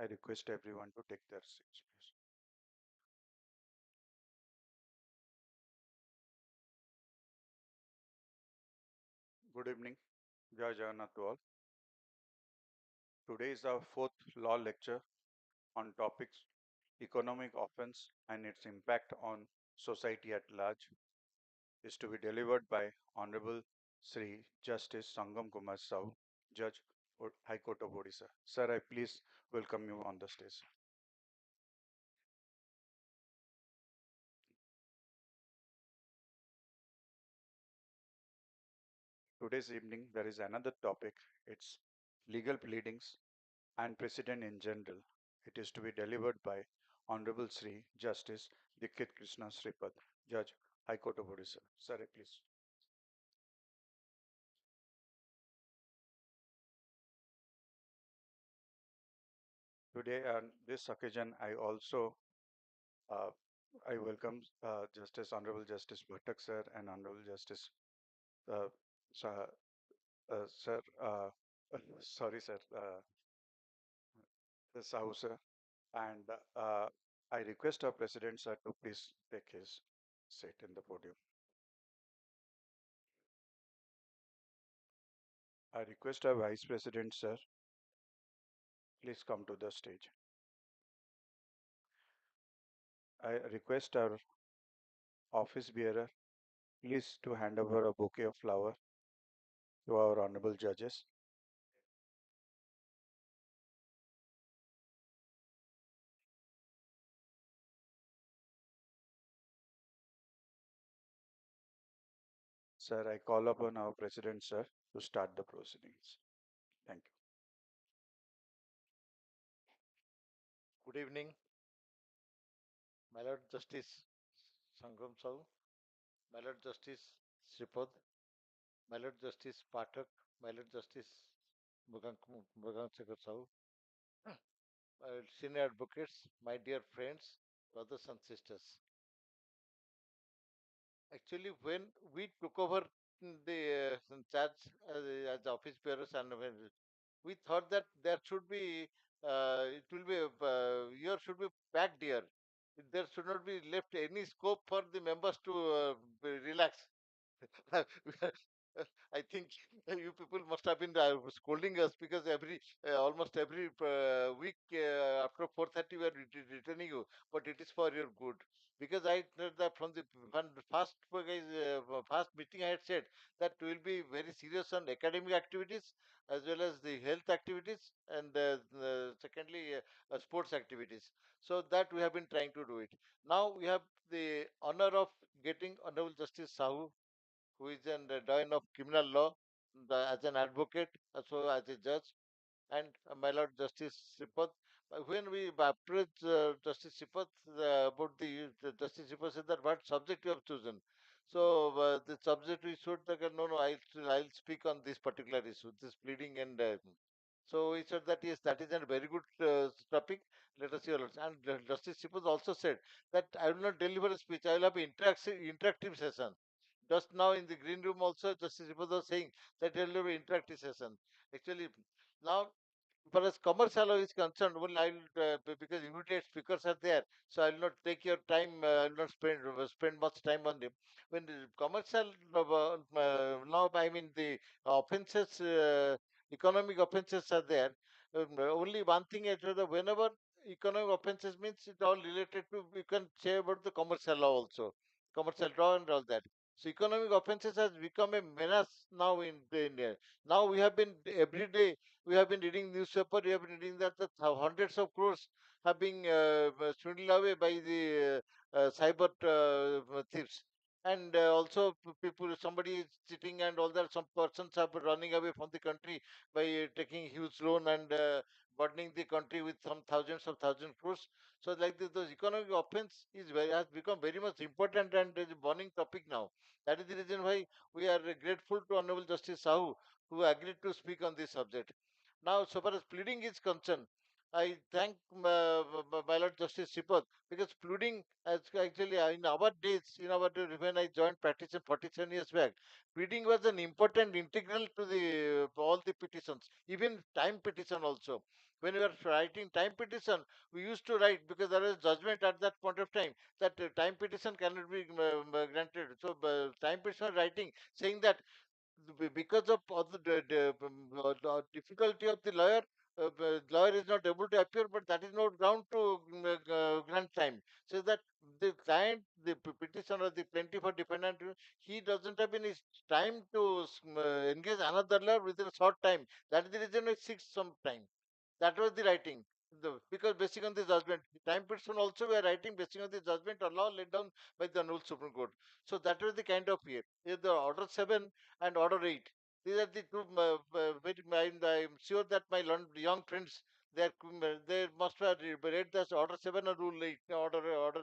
I request everyone to take their seats, please. Good evening. Jai Jagannath to all. Today is our fourth law lecture on topics economic offense and its impact on society at large is to be delivered by Honorable Sri Justice Sangam Kumar Sau, Judge, High Court of Odisha. Sir, I please welcome you on the stage. Today's evening, there is another topic. It's legal pleadings and precedent in general. It is to be delivered by Honorable Sri Justice Dikshit Krishna Sripad, Judge, High Court of Orissa. Sir, please. Today, on this occasion, uh, I welcome Honorable Justice Bhattak sir and Honorable Justice uh, Sa- Sir, sorry sir, Sahu sir, and I request our President sir to please take his seat in the podium. I request our Vice President sir, please come to the stage. I request our office bearer, please to hand over a bouquet of flower to our honorable judges. Sir, I call upon our President sir to start the proceedings. Thank you. Good evening, my Lord Justice Sangam Sau, my Lord Justice Sripad, my Lord Justice Pathak, my Lord Justice Bhagan Shekhar Sau, senior advocates, my dear friends, brothers and sisters. Actually, when we took over the charge as office bearers, and when we thought that there should be, it will be, year should be packed here. There should not be left any scope for the members to relax. I think you people must have been scolding us because almost every week after 4:30 we are returning you, but it is for your good. Because I heard that from the first meeting I had said that we will be very serious on academic activities as well as the health activities and secondly sports activities. So that we have been trying to do it. Now we have the honor of getting Honorable Justice Sahu, who is an doyen of criminal law, as an advocate, also as a judge, and my Lord Justice Sipat. When we approached Justice Sipat about Justice Sipat said that what subject you have chosen. So the subject we should like, no, no, I'll speak on this particular issue, this pleading and. So he said that yes, that is a very good topic. Let us hear. And Justice Sipat also said that I will not deliver a speech. I will have an interactive session. Just now in the green room also, Justice Sipat was saying that there will be interactive session. Actually, now as far as commercial law is concerned, well, because immediate speakers are there, so I will not take your time. I will not spend much time on them. When the commercial law, I mean the offences, economic offences are there. Only one thing is that whenever economic offences means it all related to, you can say about the commercial law also, commercial law and all that. So economic offences has become a menace now in India. Now we have been every day we have been reading newspaper. We have been reading that hundreds of crores have been swindled away by the cyber thieves, and also people. Somebody is sitting and all that. Some persons are running away from the country by taking huge loan and burdening the country with some thousands of crores. So like this, those economic offense has become very much important and is a burning topic now. That is the reason why we are grateful to Honorable Justice Sahu who agreed to speak on this subject. Now, so far as pleading is concerned, I thank my Lord Justice Sipat because pleading, as actually in our days, when I joined practice 47 years back, pleading was an important integral to the all the petitions, even time petition also. When we were writing time petition, we used to write because there was judgment at that point of time that time petition cannot be granted. So time petition writing saying that because of the difficulty of the lawyer, lawyer is not able to appear, but that is not ground to grant time. So that the client, the petitioner, the plaintiff or defendant, he doesn't have any time to engage another lawyer within a short time. That is the reason it seeks some time. That was the writing. Because basing on the judgment, time petition also we are writing basing on the judgment or law laid down by the Honorable Supreme Court. So that was the kind of here. The Order 7 and Order 8. These are the two. I'm sure that my young friends, they must have read this Order 7 and Rule 8, Order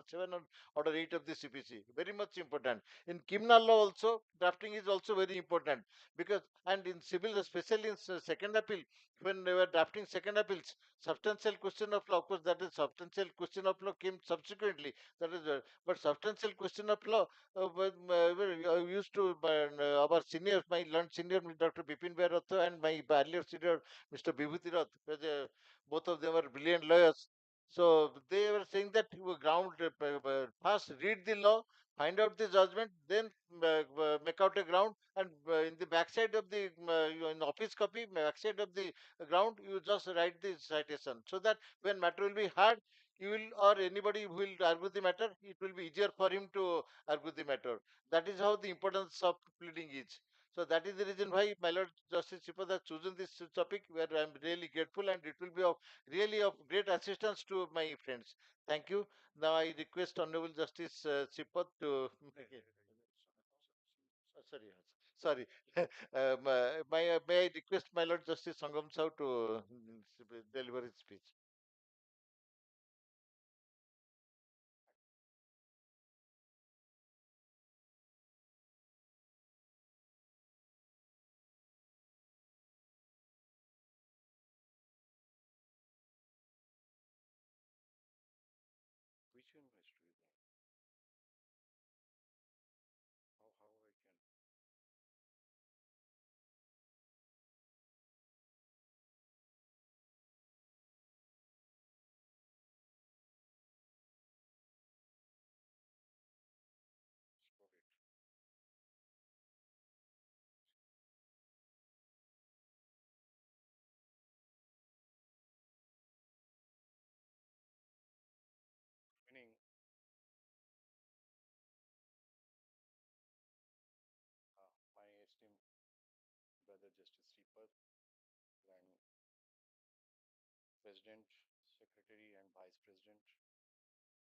7 and Order 8 of the CPC. Very much important. In criminal law also, drafting is also very important because, and in civil, especially in second appeal, when they were drafting second appeals, substantial question of law, of course, that is substantial question of law came subsequently. That is, but substantial question of law used to our seniors, my learned senior Dr. Bipin Bhai Rath and my earlier senior Mr. Vibhuti Rath, both of them were brilliant lawyers. So they were saying that you ground first read the law, find out the judgment, then make out a ground, and in the backside of the in office copy, backside of the ground, you just write the citation, so that when matter will be heard, you will or anybody who will argue the matter, it will be easier for him to argue the matter. That is how the importance of pleading is. So that is the reason why my Lord Justice Chipat has chosen this topic, where I am really grateful, and it will be of really of great assistance to my friends. Thank you. Now I request Honorable Justice Chipat to make it. Sorry, sorry. May I request my Lord Justice Sangam Sao to deliver his speech? Which university? How I can spot it? Meaning, my esteemed brother Justice Sripat and President, Secretary, and Vice President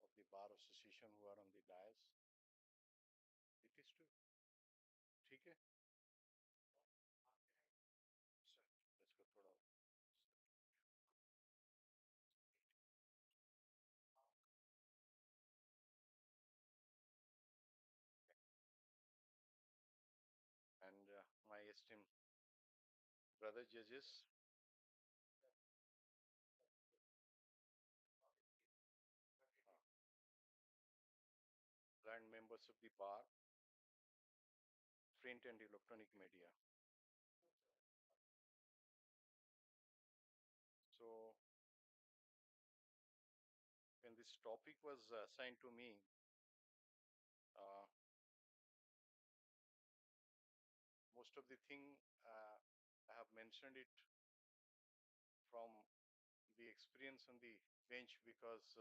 of the Bar Association who are on the dais. It is to ठीक है sir इसको थोड़ा and my esteemed brother judges, and members of the bar, print and electronic media. So when this topic was assigned to me, uh, most of the thing I have mentioned it from the experience on the bench because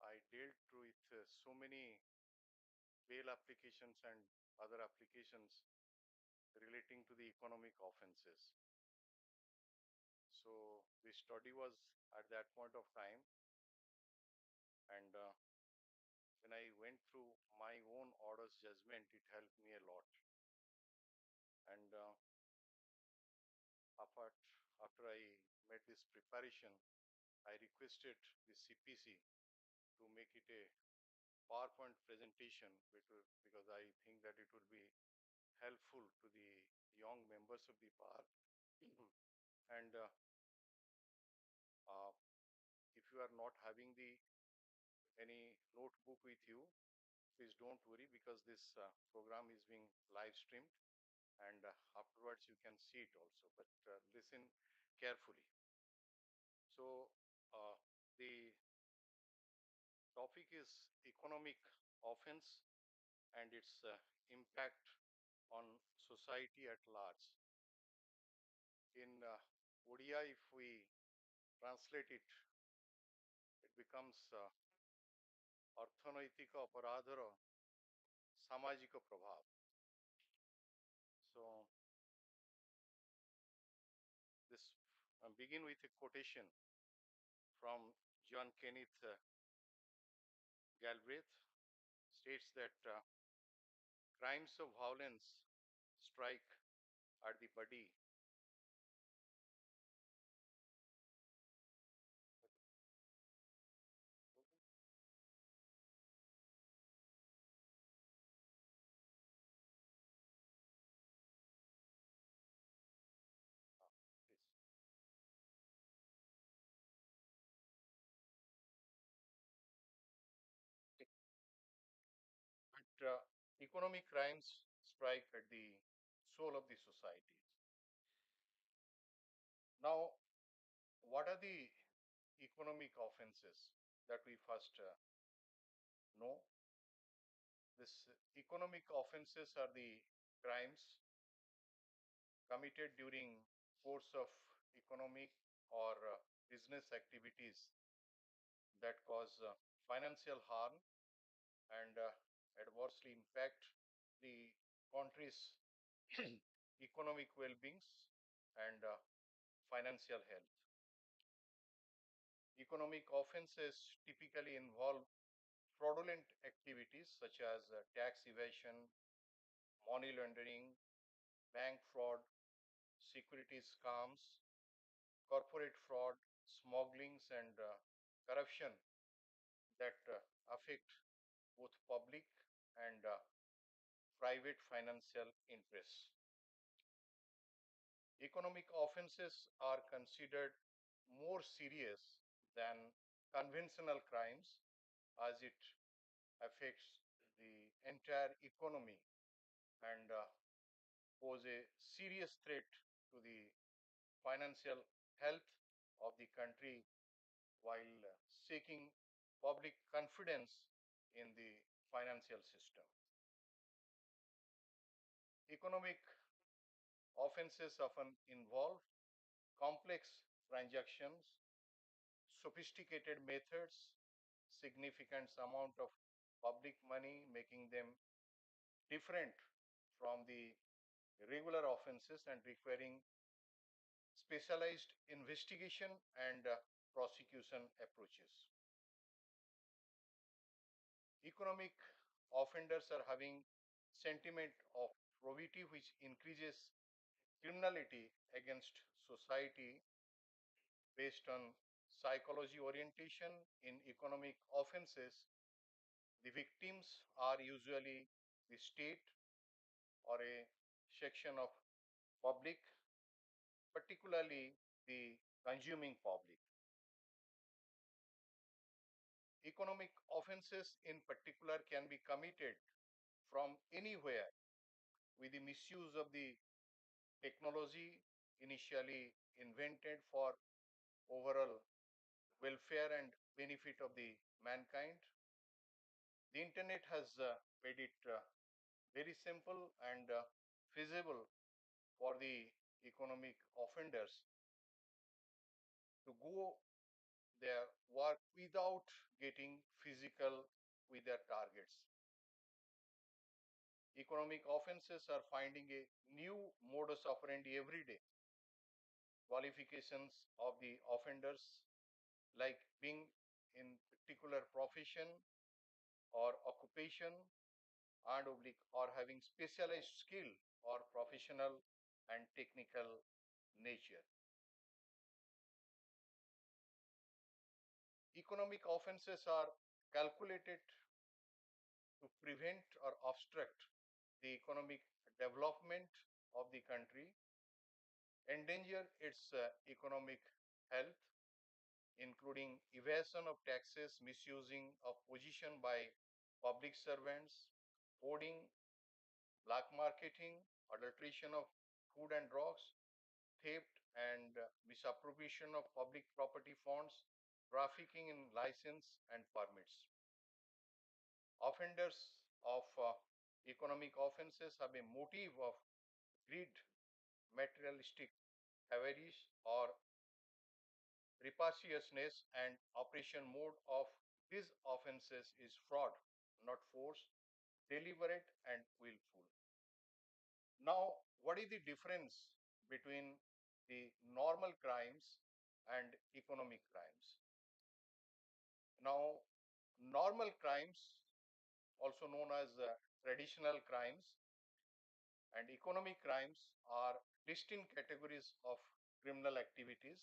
I dealt with so many bail applications and other applications relating to the economic offenses. So the study was at that point of time, and when I went through my own orders judgment, it helped me a lot. And after, after I made this preparation, I requested the CPC to make it a PowerPoint presentation because I think that it will be helpful to the young members of the bar. And uh, if you are not having the any notebook with you, please don't worry because this program is being live streamed, and afterwards you can see it also, but listen carefully. So, the topic is economic offense and its impact on society at large. In Odia, if we translate it, it becomes অর্থনৈতিক অপরাধর সামাজিক প্রভাব. So, this begin with a quotation from John Kenneth Galbraith, states that crimes of violence strike at the body. Please. But economic crimes strike at the soul of the society. Now, what are the economic offenses that we first know? This economic offenses are the crimes committed during course of economic or business activities that cause financial harm and adversely impact the country's economic well-beings and financial health. Economic offenses typically involve fraudulent activities such as tax evasion, money laundering, bank fraud, securities scams, corporate fraud, smugglings, and corruption that affect both public and private financial interests. Economic offenses are considered more serious than conventional crimes as it affects the entire economy and pose a serious threat to the financial health of the country while seeking public confidence in the financial system. Economic offenses often involve complex transactions, sophisticated methods, significant amount of public money, making them different from the regular offenses and requiring specialized investigation and prosecution approaches. Economic offenders are having sentiment of probity which increases criminality against society based on psychology orientation. In economic offenses, the victims are usually the state or a section of public, particularly the consuming public. Economic offenses in particular can be committed from anywhere with the misuse of the technology initially invented for overall welfare and benefit of the mankind. The internet has made it very simple and feasible for the economic offenders to go their work without getting physical with their targets. Economic offenses are finding a new modus operandi every day. Qualifications of the offenders, like being in particular profession or occupation and oblique or having specialized skill or professional and technical nature. Economic offenses are calculated to prevent or obstruct the economic development of the country, endanger its economic health, including evasion of taxes, misusing of position by public servants, hoarding, black marketing, adulteration of food and drugs, theft, and misappropriation of public property funds, trafficking in license and permits. Offenders of economic offenses have a motive of greed, materialistic avarice, or rapaciousness, and operation mode of these offenses is fraud, not force, deliberate and willful. Now, what is the difference between the normal crimes and economic crimes? Now, normal crimes, also known as traditional crimes, and economic crimes are distinct categories of criminal activities,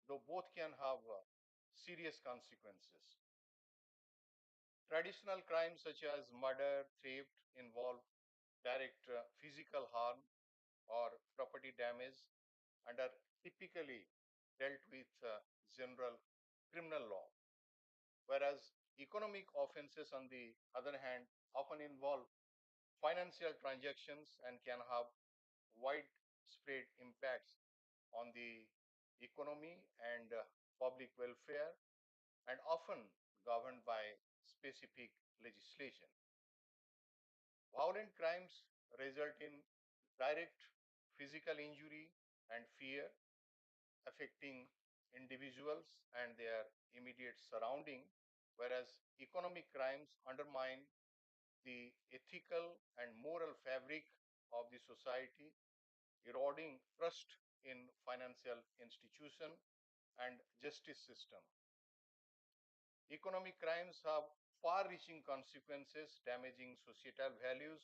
though both can have serious consequences. Traditional crimes such as murder, theft involve direct physical harm or property damage and are typically dealt with general criminal law, whereas economic offenses, on the other hand, often involve financial transactions and can have widespread impacts on the economy and public welfare, and often governed by specific legislation. Violent crimes result in direct physical injury and fear, affecting individuals and their immediate surrounding, whereas economic crimes undermine the ethical and moral fabric of the society, eroding trust in financial institution and justice system. Economic crimes have far-reaching consequences, damaging societal values,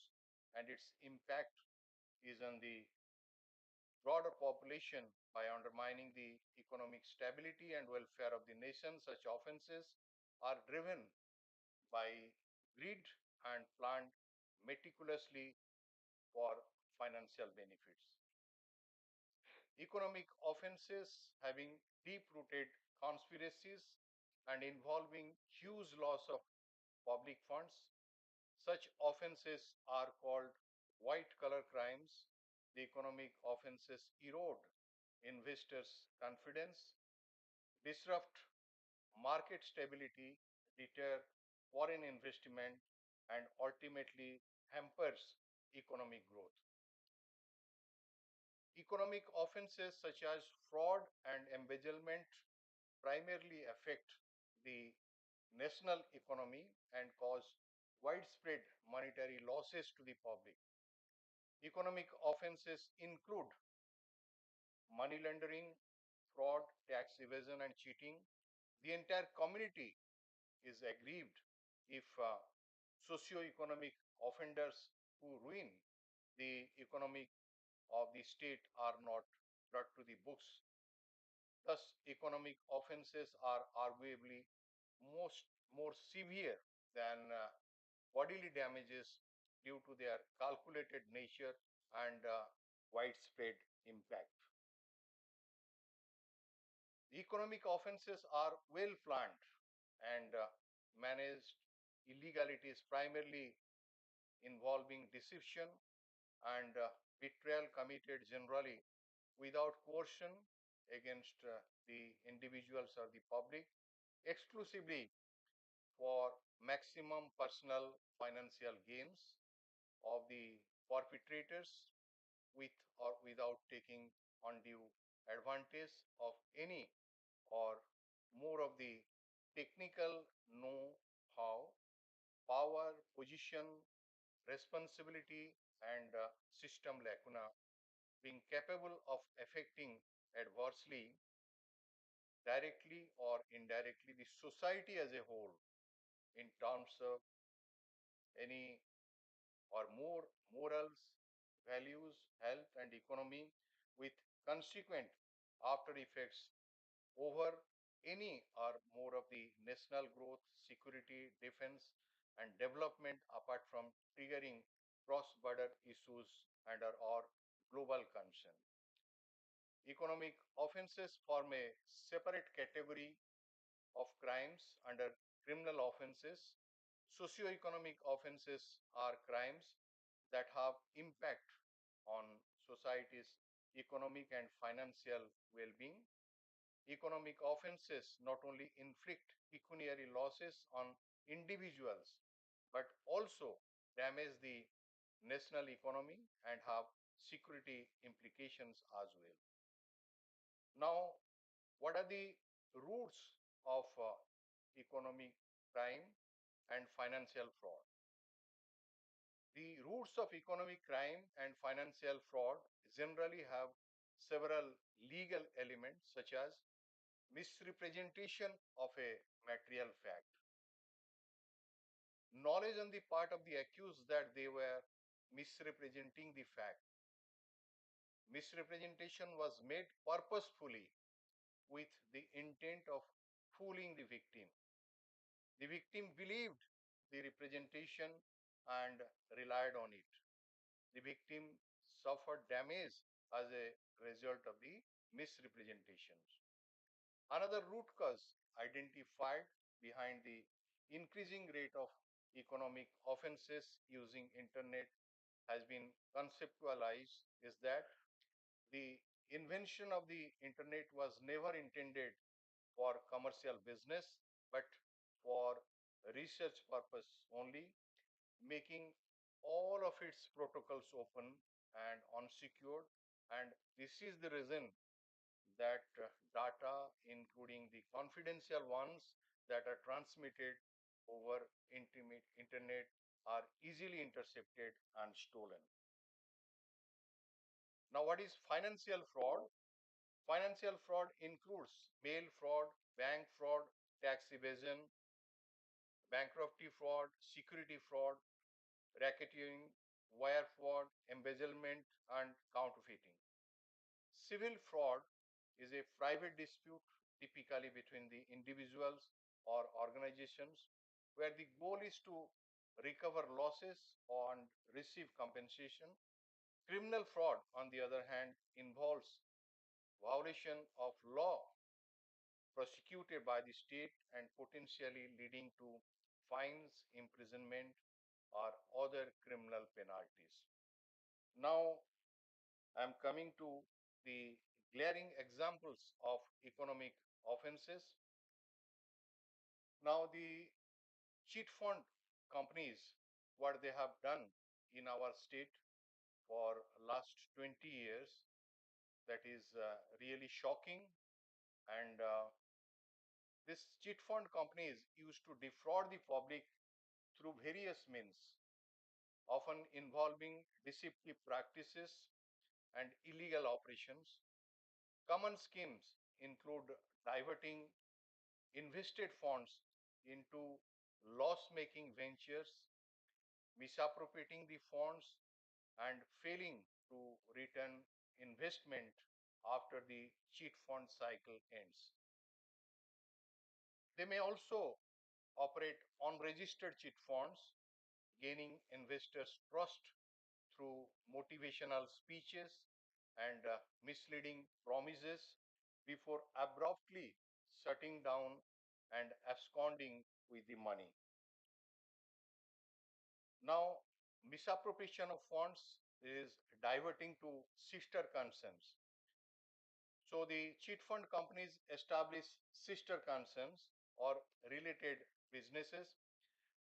and its impact is on the broader population by undermining the economic stability and welfare of the nation. Such offenses are driven by greed and planned meticulously for financial benefits. Economic offenses having deep-rooted conspiracies and involving huge loss of public funds. Such offenses are called white-collar crimes. The economic offenses erode investors' confidence, disrupt market stability, deter foreign investment, and ultimately hampers economic growth. Economic offenses such as fraud and embezzlement primarily affect the national economy and cause widespread monetary losses to the public. Economic offenses include money laundering, fraud, tax evasion, and cheating. The entire community is aggrieved if socio-economic offenders who ruin the economic of the state are not brought to the books. Thus, economic offenses are arguably more severe than bodily damages due to their calculated nature and widespread impact. The economic offenses are well planned and managed illegalities primarily involving deception and betrayal committed generally without coercion against the individuals or the public, exclusively for maximum personal financial gains of the perpetrators with or without taking undue advantage of any or more of the technical know-how, power, position, responsibility, and system lacuna, being capable of affecting adversely, directly or indirectly, the society as a whole in terms of any or more morals, values, health, and economy, with consequent after effects over any or more of the national growth, security, defense, and development, apart from triggering cross-border issues and or global concern. Economic offenses form a separate category of crimes under criminal offenses. Socio-economic offenses are crimes that have impact on society's economic and financial well-being. Economic offenses not only inflict pecuniary losses on individuals but also damage the national economy and have security implications as well. Now, what are the roots of economic crime and financial fraud? The roots of economic crime and financial fraud generally have several legal elements such as misrepresentation of a material fact, knowledge on the part of the accused that they were misrepresenting the fact. Misrepresentation was made purposefully with the intent of fooling the victim. The victim believed the representation and relied on it. The victim suffered damage as a result of the misrepresentations. Another root cause identified behind the increasing rate of economic offenses using internet has been conceptualized is that the invention of the internet was never intended for commercial business but for research purpose only, making all of its protocols open and unsecured. And this is the reason that data, including the confidential ones that are transmitted over internet, are easily intercepted and stolen. Now, what is financial fraud? Financial fraud includes mail fraud, bank fraud, tax evasion, bankruptcy fraud, security fraud, racketeering, wire fraud, embezzlement, and counterfeiting. Civil fraud is a private dispute, typically between the individuals or organizations, where the goal is to recover losses and receive compensation. Criminal fraud, on the other hand, involves violation of law prosecuted by the state and potentially leading to fines, imprisonment, or other criminal penalties. Now, I'm coming to the glaring examples of economic offenses. Now, the cheat fund companies, what they have done in our state for last 20 years, that is really shocking. And this cheat fund companies used to defraud the public through various means, often involving deceptive practices and illegal operations. Common schemes include diverting invested funds into loss making ventures, misappropriating the funds, and failing to return investment after the cheat fund cycle ends. They may also operate unregistered cheat funds, gaining investors' trust through motivational speeches and misleading promises before abruptly shutting down and absconding with the money. Now, misappropriation of funds is diverting to sister concerns. So, the cheat fund companies establish sister concerns or related businesses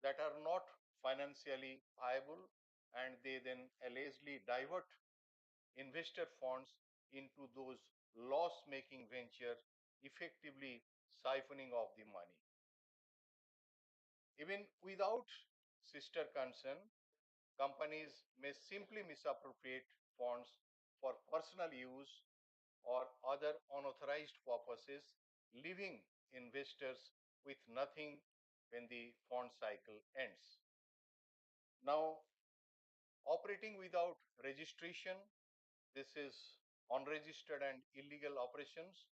that are not financially viable, and they then allegedly divert investor funds into those loss making ventures, effectively siphoning off the money. Even without sister concern, companies may simply misappropriate funds for personal use or other unauthorized purposes, leaving investors with nothing when the fund cycle ends. Now, operating without registration, this is unregistered and illegal operations.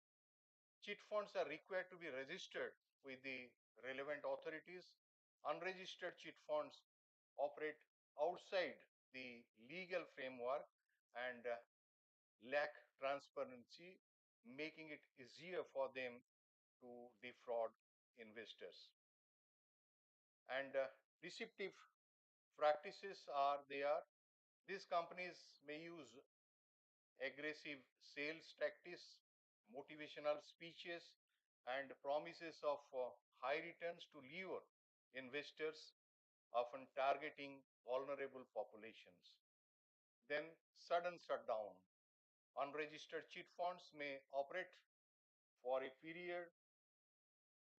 Cheat funds are required to be registered with the relevant authorities. Unregistered cheat funds operate outside the legal framework and lack transparency, making it easier for them to defraud investors. And deceptive practices are there. These companies may use aggressive sales tactics, motivational speeches, and promises of high returns to lure investors, often targeting vulnerable populations. Then, sudden shutdown. Unregistered cheat funds may operate for a period,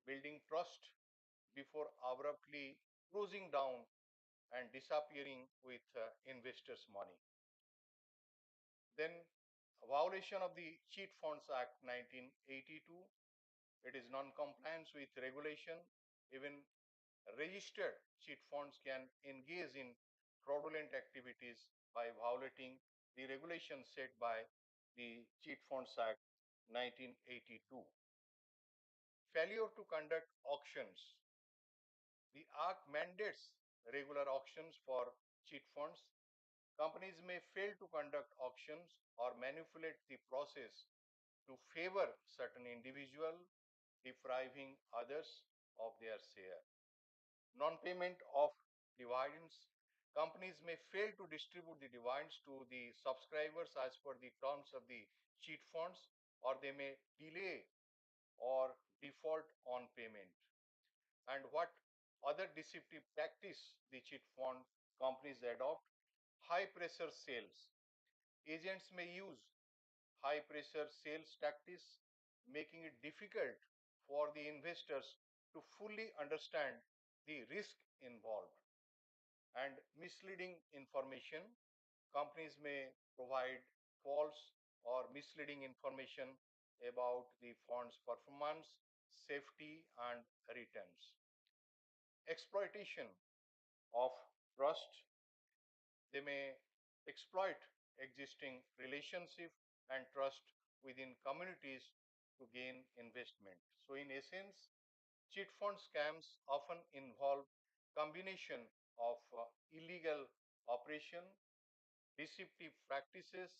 building trust before abruptly closing down and disappearing with investors' money. Then, a violation of the Cheat Funds Act 1982. It is non-compliance with regulation. Even registered cheat funds can engage in fraudulent activities by violating the regulations set by the Cheat Funds Act 1982. Failure to conduct auctions. The Act mandates regular auctions for cheat funds. Companies may fail to conduct auctions or manipulate the process to favor certain individual, depriving others of their share. Non-payment of dividends. Companies may fail to distribute the dividends to the subscribers as per the terms of the cheat funds, or they may delay or default on payment. And what other deceptive practice the cheat fund companies adopt? High pressure sales. Agents may use high pressure sales tactics, making it difficult for the investors to fully understand the risk involved. And misleading information. Companies may provide false or misleading information about the fund's performance, safety, and returns. Exploitation of trust. They may exploit existing relationship and trust within communities to gain investment. So in essence, cheat fund scams often involve combination of illegal operation, deceptive practices,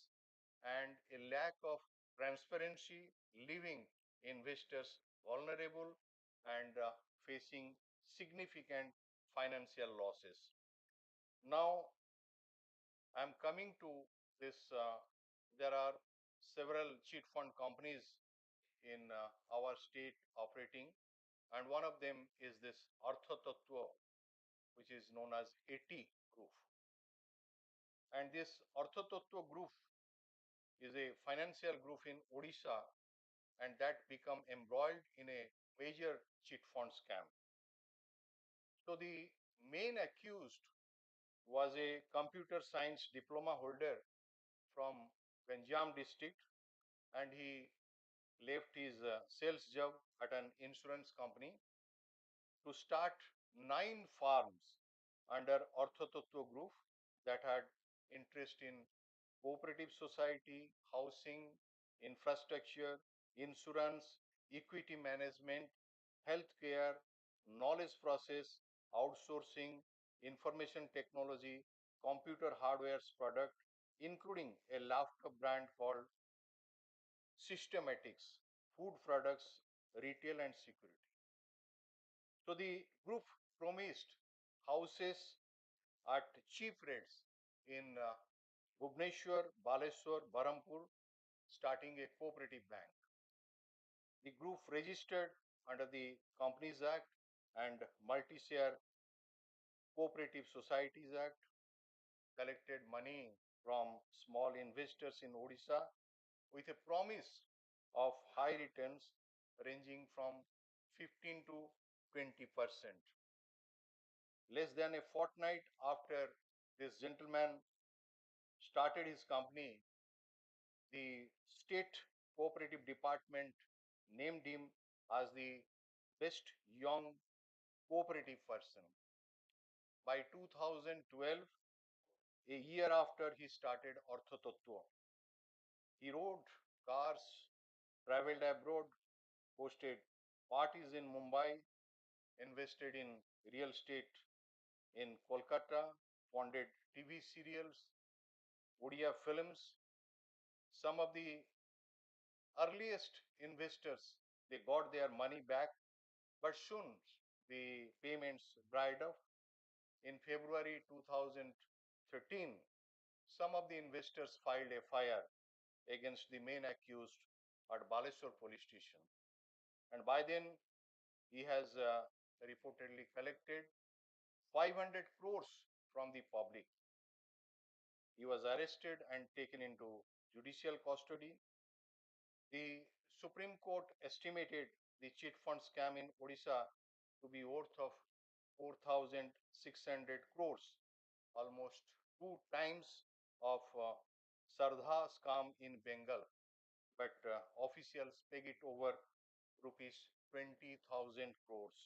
and a lack of transparency, leaving investors vulnerable and facing significant financial losses. Now, I'm coming to this. There are several cheat fund companies in our state operating, and one of them is this Arthatattva, which is known as AT Group. And this Arthatattva Group is a financial group in Orissa, and that become embroiled in a major cheat fund scam. So the main accused was a computer science diploma holder from Ganjam district, and he left his sales job at an insurance company to start 9 farms under Orthotattva Group that had interest in cooperative society, housing, infrastructure, insurance, equity management, healthcare, knowledge process, outsourcing, information technology, computer hardware's product, including a laptop brand called Systematics, food products, retail and security. So the group promised houses at cheap rates in Bhubaneswar, Baleswar, Barampur, starting a cooperative bank. The group registered under the Companies Act and Multi-Share Cooperative Societies Act, collected money from small investors in Odisha with a promise of high returns ranging from 15 to 20%. Less than a fortnight after this gentleman started his company, the state cooperative department named him as the best young cooperative person. By 2012, a year after he started Orthotattva, he rode cars, traveled abroad, hosted parties in Mumbai, invested in real estate in Kolkata, funded TV serials, Odia films. Some of the earliest investors, they got their money back, but soon the payments dried up. In February 2013, some of the investors filed a fire against the main accused at Baleswar police station. And by then, he has reportedly collected 500 crores from the public. He was arrested and taken into judicial custody. The Supreme Court estimated the cheat fund scam in Odisha to be worth of 4,600 crores, almost two times of Sardha scam in Bengal. But officials peg it over rupees 20,000 crores.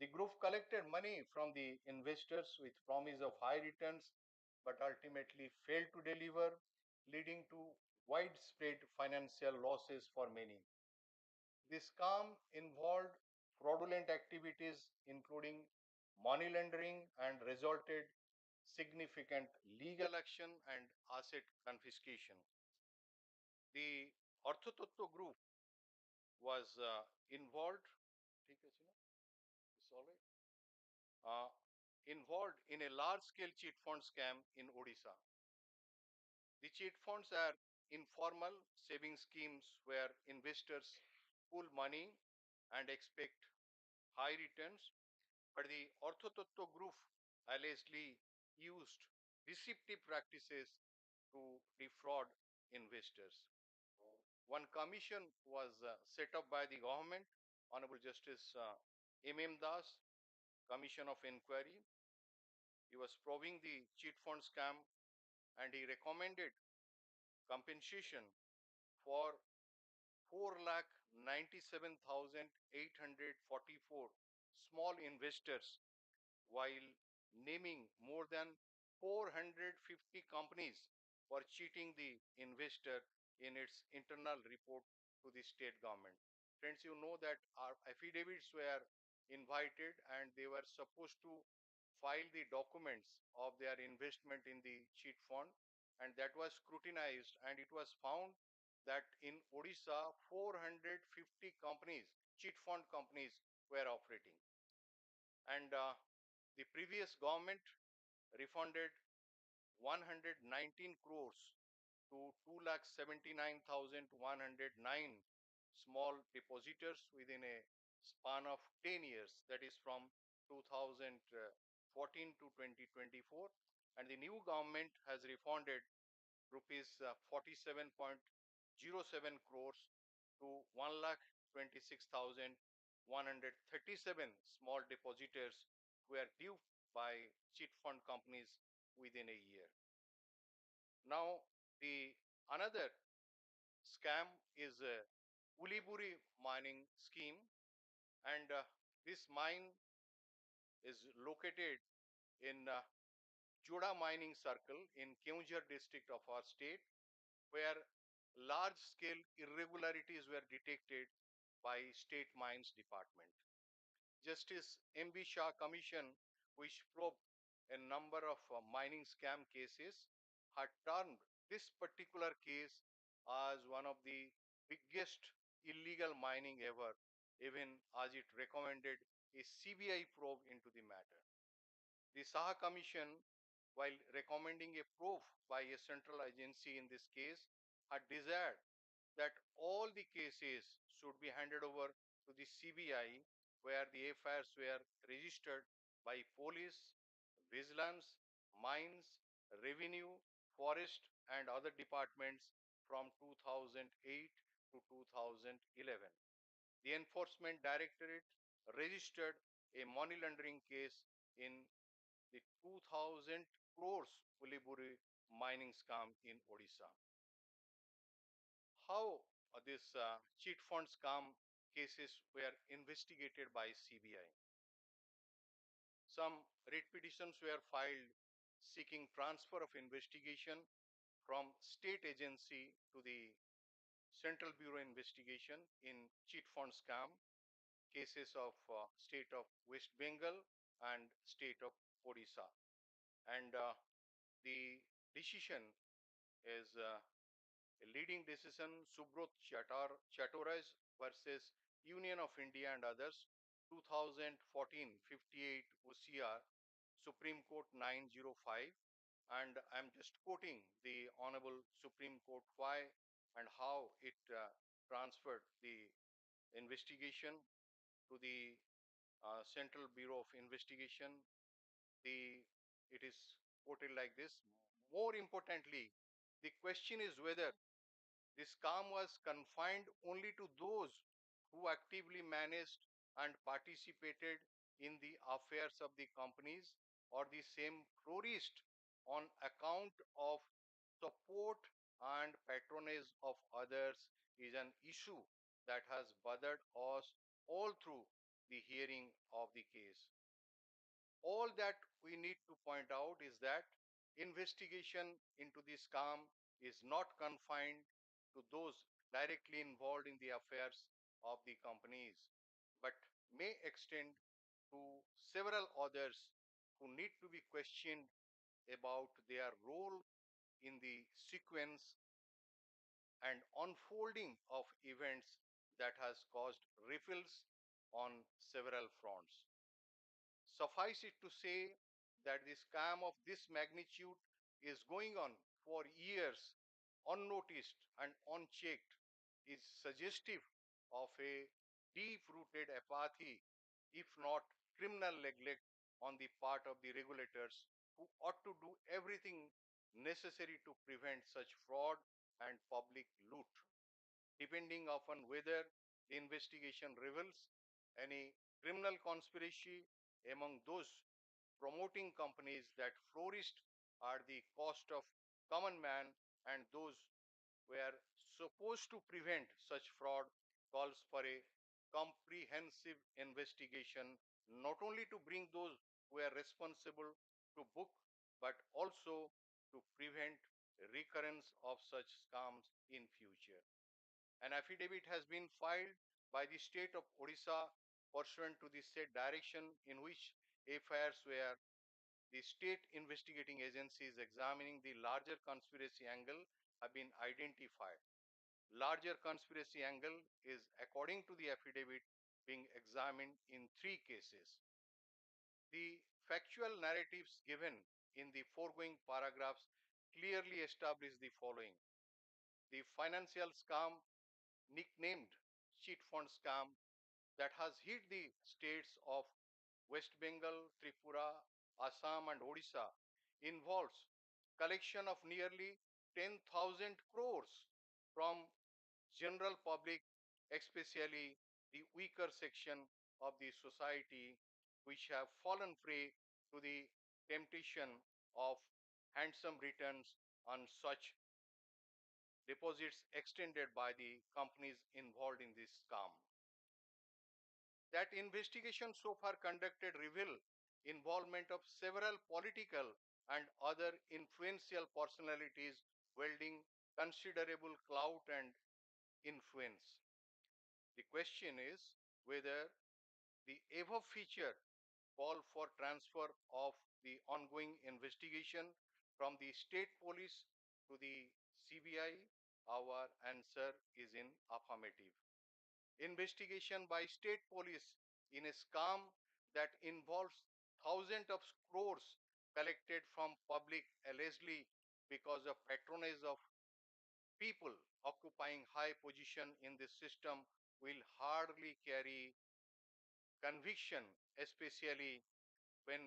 The group collected money from the investors with promise of high returns, but ultimately failed to deliver, leading to widespread financial losses for many. This scam involved fraudulent activities, including money laundering, and resulted significant legal action and asset confiscation. The Orthotattva group was involved. It's all right. Involved in a large-scale cheat fund scam in Odisha. The cheat funds are informal saving schemes where investors pool money and expect high returns, but the Orthotattva group allegedly used deceptive practices to defraud investors. One commission was set up by the government, Honorable Justice M. Das, Commission of Inquiry. He was probing the cheat fund scam and he recommended compensation for 4,97,844 small investors while naming more than 450 companies for cheating the investor in its internal report to the state government. Friends, you know that our affidavits were invited and they were supposed to file the documents of their investment in the cheat fund, and that was scrutinized, and it was found that in Odisha 450 companies, cheat fund companies, were operating. And the previous government refunded 119 crores to 2,79,109 small depositors within a span of 10 years, that is from 2014 to 2024. And the new government has refunded rupees 47.07 crores to 1,26,137 small depositors who are due by cheat fund companies within a year. Now, the another scam is a Uliburi mining scheme, and this mine is located in Joda mining circle in Keonjhar district of our state, where large scale irregularities were detected by State Mines Department. Justice M.B. Shah Commission, which probed a number of mining scam cases, had termed this particular case as one of the biggest illegal mining ever, even as it recommended a CBI probe into the matter. The Shah Commission, while recommending a probe by a central agency in this case, had desired that all the cases should be handed over to the CBI, where the FIRs were registered by police, vigilance, mines, revenue, forest, and other departments from 2008 to 2011. The Enforcement Directorate registered a money laundering case in the 2000 crores Uliburi mining scam in Odisha. How this cheat fund scam cases were investigated by CBI. Some writ petitions were filed seeking transfer of investigation from state agency to the Central Bureau investigation in cheat fund scam cases of state of West Bengal and state of Odisha. And the decision is a leading decision, Subrot Chatoras versus Union of India and others, 2014 58 OCR, Supreme Court 905. And I'm just quoting the Honorable Supreme Court why and how it transferred the investigation to the Central Bureau of Investigation. The it is quoted like this: more importantly, the question is whether this calm was confined only to those who actively managed and participated in the affairs of the companies, or the same flourished on account of support and patronage of others, is an issue that has bothered us all through the hearing of the case. All that we need to point out is that investigation into the scam is not confined to those directly involved in the affairs of the companies, but may extend to several others who need to be questioned about their role in the sequence and unfolding of events that has caused ripples on several fronts. Suffice it to say that the scam of this magnitude is going on for years, unnoticed and unchecked, is suggestive of a deep rooted apathy, if not criminal neglect, on the part of the regulators, who ought to do everything necessary to prevent such fraud and public loot, depending upon whether the investigation reveals any criminal conspiracy among those promoting companies that flourished at the cost of common man, and those were supposed to prevent such fraud, calls for a comprehensive investigation, not only to bring those who are responsible to book, but also to prevent recurrence of such scams in future. An affidavit has been filed by the state of Orissa pursuant to the said direction, in which FIRs were the state investigating agencies examining the larger conspiracy angle have been identified. Larger conspiracy angle is, according to the affidavit, being examined in 3 cases. The factual narratives given in the foregoing paragraphs clearly establish the following: the financial scam, nicknamed cheat fund scam, that has hit the states of West Bengal, Tripura, Assam, and Odisha, involves collection of nearly 10,000 crores from general public, especially the weaker section of the society, which have fallen prey to the temptation of handsome returns on such deposits extended by the companies involved in this scam. That investigation so far conducted reveal involvement of several political and other influential personalities wielding considerable clout and influence. The question is whether the above feature call for transfer of the ongoing investigation from the state police to the CBI. Our answer is in affirmative. Investigation by state police in a scam that involves thousands of crores collected from public allegedly because of patronage of people occupying high position in the system will hardly carry conviction, especially when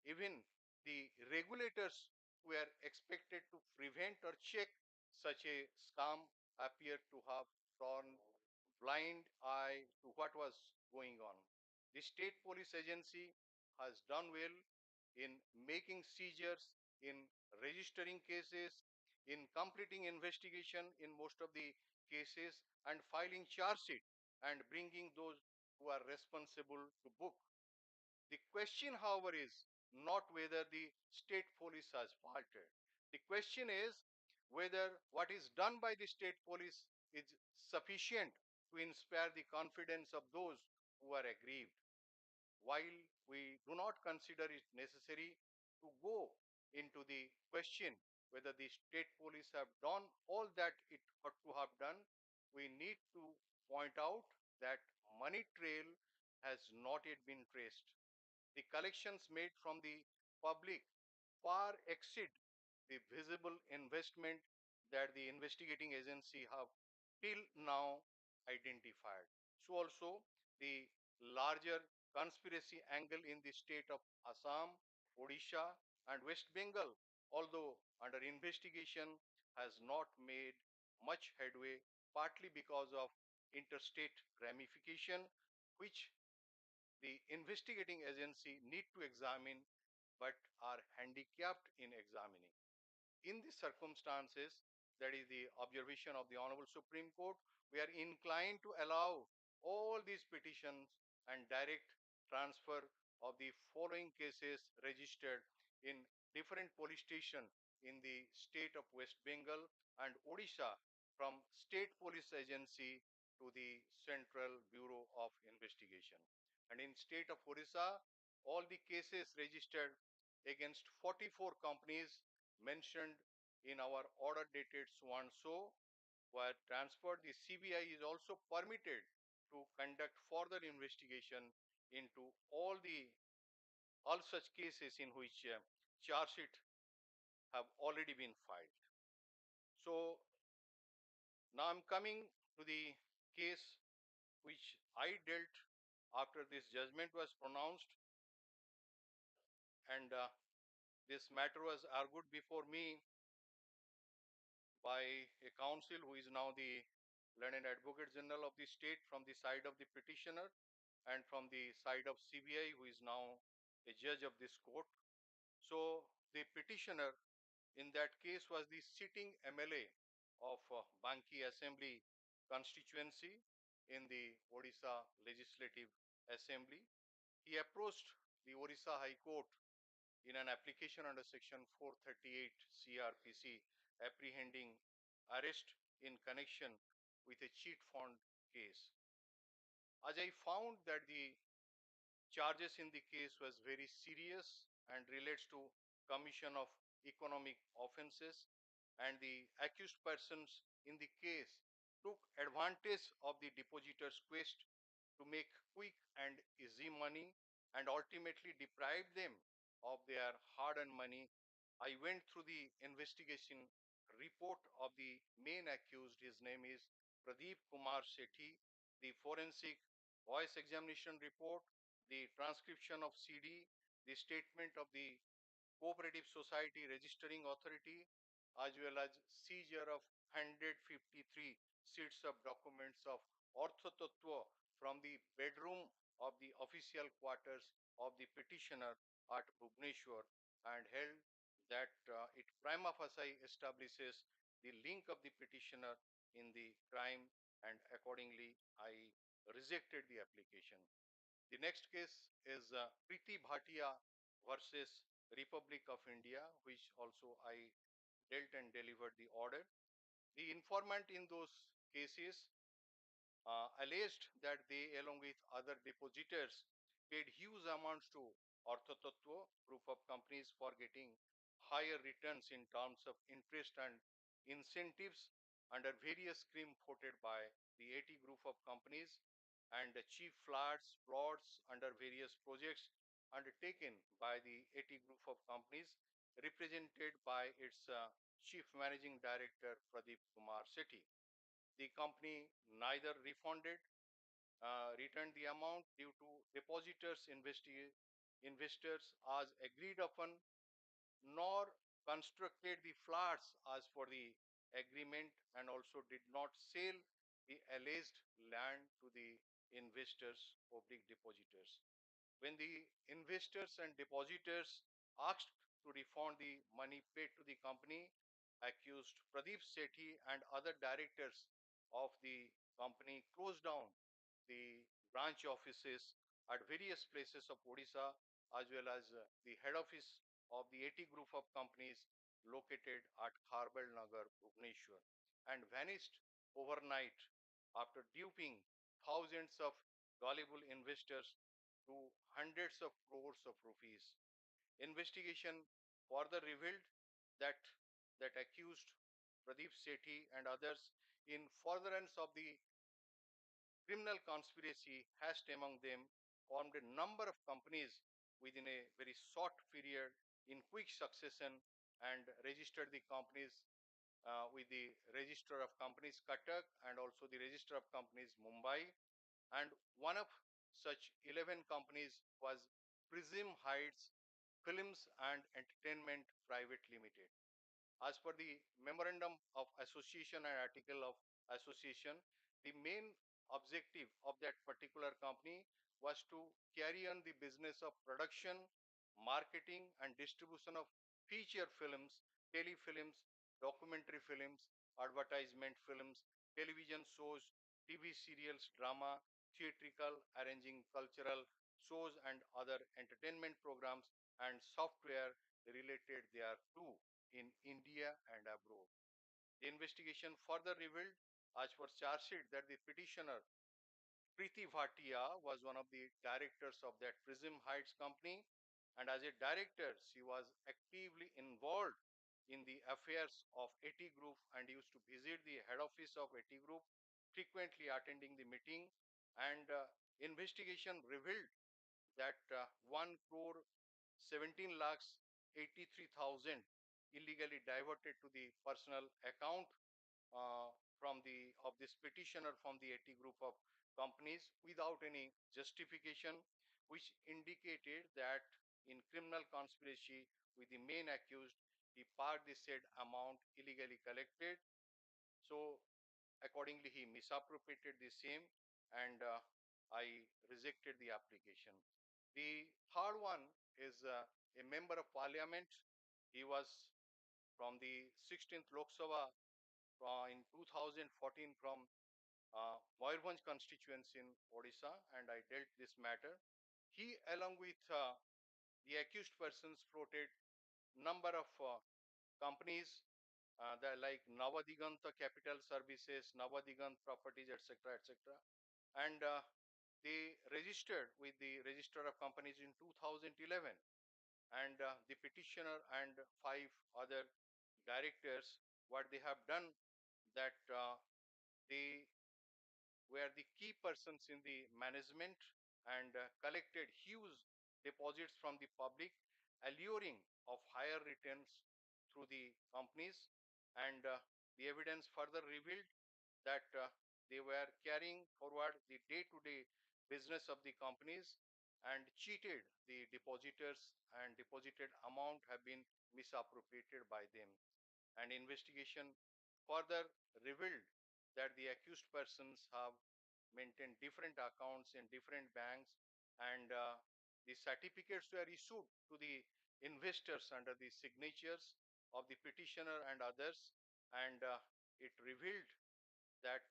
even the regulators who are expected to prevent or check such a scam appear to have turned blind eye to what was going on. The state police agency has done well in making seizures, in registering cases, in completing investigation in most of the cases, and filing charge sheet and bringing those who are responsible to book. The question, however, is not whether the state police has faltered. The question is whether what is done by the state police is sufficient to inspire the confidence of those who are aggrieved. While we do not consider it necessary to go into the question whether the state police have done all that it ought to have done, we need to point out that money trail has not yet been traced. The collections made from the public far exceed the visible investment that the investigating agency have till now identified. So also the larger conspiracy angle in the state of Assam, Odisha and West Bengal, although under investigation, has not made much headway, partly because of interstate ramification, which the investigating agency need to examine but are handicapped in examining. In these circumstances, that is the observation of the Honorable Supreme Court, we are inclined to allow all these petitions and direct transfer of the following cases registered in different police stations in the state of West Bengal and Odisha from state police agency to the Central Bureau of Investigation. And in state of Orissa, all the cases registered against 44 companies mentioned in our order dated so and so were transferred. The CBI is also permitted to conduct further investigation into all such cases in which charge sheet have already been filed. So now I'm coming to the case which I dealt after this judgment was pronounced, and this matter was argued before me by a counsel who is now the learned advocate general of the state from the side of the petitioner and from the side of CBI, who is now a judge of this court. So the petitioner in that case was the sitting MLA of Banki Assembly constituency in the Odisha Legislative Assembly. He approached the Odisha High Court in an application under section 438 CRPC apprehending arrest in connection with a cheat fund case. As I found that the charges in the case was very serious and relates to commission of economic offenses, and the accused persons in the case took advantage of the depositor's quest to make quick and easy money and ultimately deprived them of their hard-earned money. I went through the investigation report of the main accused. His name is Pradeep Kumar Sethi, the forensic voice examination report, the transcription of CD, the statement of the Cooperative Society Registering Authority, as well as seizure of 153 sheets of documents of Orthotattva from the bedroom of the official quarters of the petitioner at Bhubaneswar, and held that it prima facie establishes the link of the petitioner in the crime, and accordingly I rejected the application. The next case is Preeti Bhatia versus Republic of India, which also I dealt and delivered the order. The informant in those cases alleged that they, along with other depositors, paid huge amounts to Orthotattva group of companies for getting higher returns in terms of interest and incentives under various schemes quoted by the 80 group of companies, and the chief plots under various projects undertaken by the 80 group of companies represented by its chief managing director Pradeep Kumar Sethi. The company neither refunded, returned the amount due to depositors' investors as agreed upon, nor constructed the flats as per the agreement, and also did not sell the alleged land to the investors, public depositors. When the investors and depositors asked to refund the money paid to the company, accused Pradeep Sethi and other directors of the company closed down the branch offices at various places of Odisha, as well as the head office of the 80 group of companies located at Kharbel Nagar, Bhubaneswar, and vanished overnight after duping thousands of gullible investors to hundreds of crores of rupees. Investigation further revealed that accused Pradeep Sethi and others, in furtherance of the criminal conspiracy hatched among them, formed a number of companies within a very short period in quick succession, and registered the companies with the Register of Companies Cuttack and also the Register of Companies Mumbai. And one of such 11 companies was Prism Heights Films and Entertainment Private Limited. As per the Memorandum of Association and Article of Association, the main objective of that particular company was to carry on the business of production, marketing, and distribution of feature films, telefilms, documentary films, advertisement films, television shows, TV serials, drama, theatrical, arranging cultural shows, and other entertainment programs and software related thereto in India and abroad. The investigation further revealed, as per charge sheet, that the petitioner Preeti Bhatia was one of the directors of that Prism Heights company, and as a director, she was actively involved in the affairs of AT Group and used to visit the head office of AT Group, frequently attending the meeting. And investigation revealed that 1 crore 17 lakhs 83,000 illegally diverted to the personal account uh, from the of this petitioner from the AT group of companies without any justification, which indicated that in criminal conspiracy with the main accused, he parked the said amount illegally collected. So accordingly, he misappropriated the same, and I rejected the application. The third one is a member of parliament. He was from the 16th Lok Sabha in 2014 from Mayurbhanj constituency in Orissa, and I dealt this matter. He, along with the accused persons, floated number of companies that like Navadiganta Capital Services, Navadigant Properties, etc., etc., and they registered with the Register of Companies in 2011, and the petitioner and 5 other directors, what they have done, that they were the key persons in the management and collected huge deposits from the public, alluring of higher returns through the companies. And the evidence further revealed that they were carrying forward the day-to-day business of the companies and cheated the depositors, and deposited amount have been misappropriated by them. And investigation further revealed that the accused persons have maintained different accounts in different banks, and the certificates were issued to the investors under the signatures of the petitioner and others, and it revealed that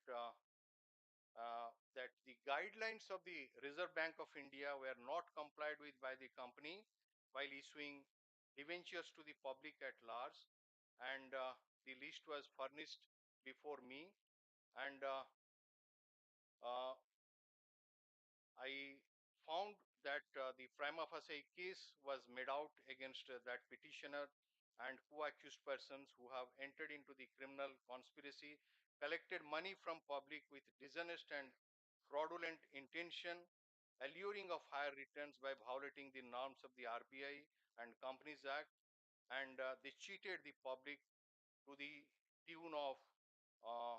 that the guidelines of the Reserve Bank of India were not complied with by the company while issuing debentures to the public at large, and the list was furnished before me, and uh, I found that the prima facie case was made out against that petitioner and co-accused persons who have entered into the criminal conspiracy, collected money from public with dishonest and fraudulent intention, alluring of higher returns by violating the norms of the RBI and Companies Act, and they cheated the public to the tune of uh,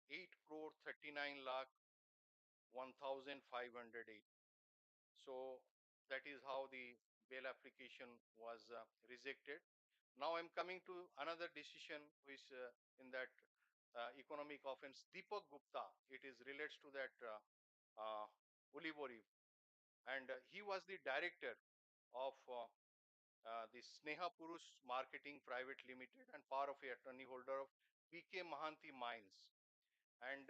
8 crore 39 lakh 1,508. So that is how the bail application was rejected. Now I'm coming to another decision which in that economic offense, Deepak Gupta, it is relates to that Ulibori, and he was the director of the Sneha Purush Marketing Private Limited and power of attorney holder of PK Mahanti Mines. And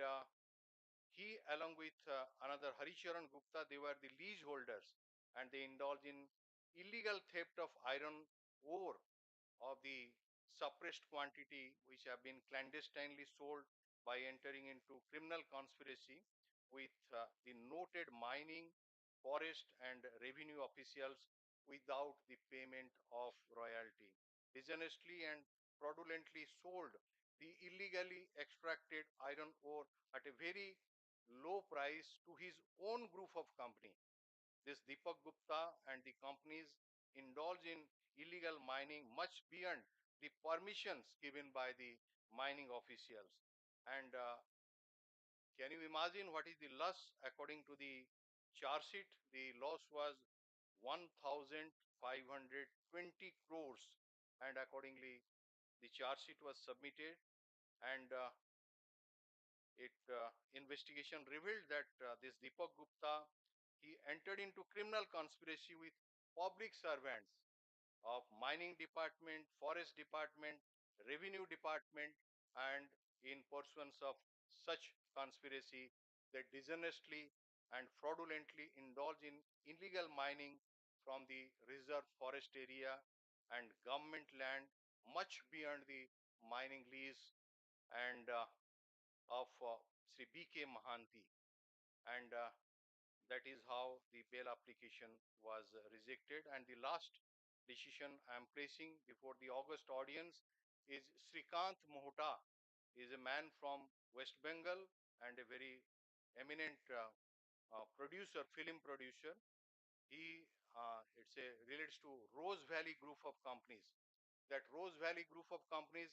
he, along with another Haricharan Gupta, they were the leaseholders, and they indulged in illegal theft of iron ore of the suppressed quantity, which have been clandestinely sold by entering into criminal conspiracy with the noted mining, forest, and revenue officials without the payment of royalty. Dishonestly and fraudulently sold the illegally extracted iron ore at a very low price to his own group of company. This Deepak Gupta and the companies indulge in illegal mining much beyond the permissions given by the mining officials. And can you imagine what is the loss? According to the charge sheet, the loss was 1,520 crores, and accordingly, the charge sheet was submitted, and it investigation revealed that this Deepak Gupta, he entered into criminal conspiracy with public servants of mining department, forest department, revenue department, and in pursuance of such conspiracy, they dishonestly and fraudulently indulge in illegal mining from the reserve forest area and government land much beyond the mining lease and of Sri B.K. Mahanti. And that is how the bail application was rejected. And the last decision I am placing before the August audience is Srikant Mohta, is a man from West Bengal and a very eminent producer, film producer. He it's a relates to Rose Valley Group of companies. That Rose Valley Group of companies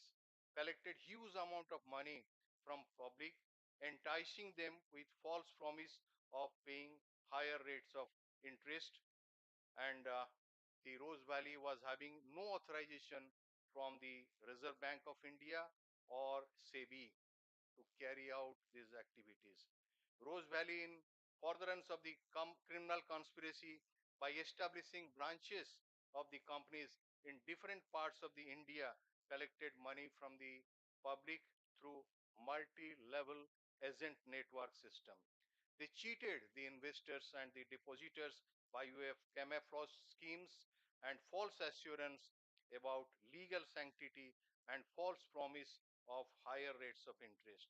collected huge amount of money from public, enticing them with false promise of paying higher rates of interest. And the Rose Valley was having no authorization from the Reserve Bank of India or SEBI to carry out these activities. Rose Valley, in furtherance of the criminal conspiracy by establishing branches of the companies in different parts of the India, collected money from the public through multi-level agent network system. They cheated the investors and the depositors by way of camouflage schemes and false assurance about legal sanctity and false promise of higher rates of interest.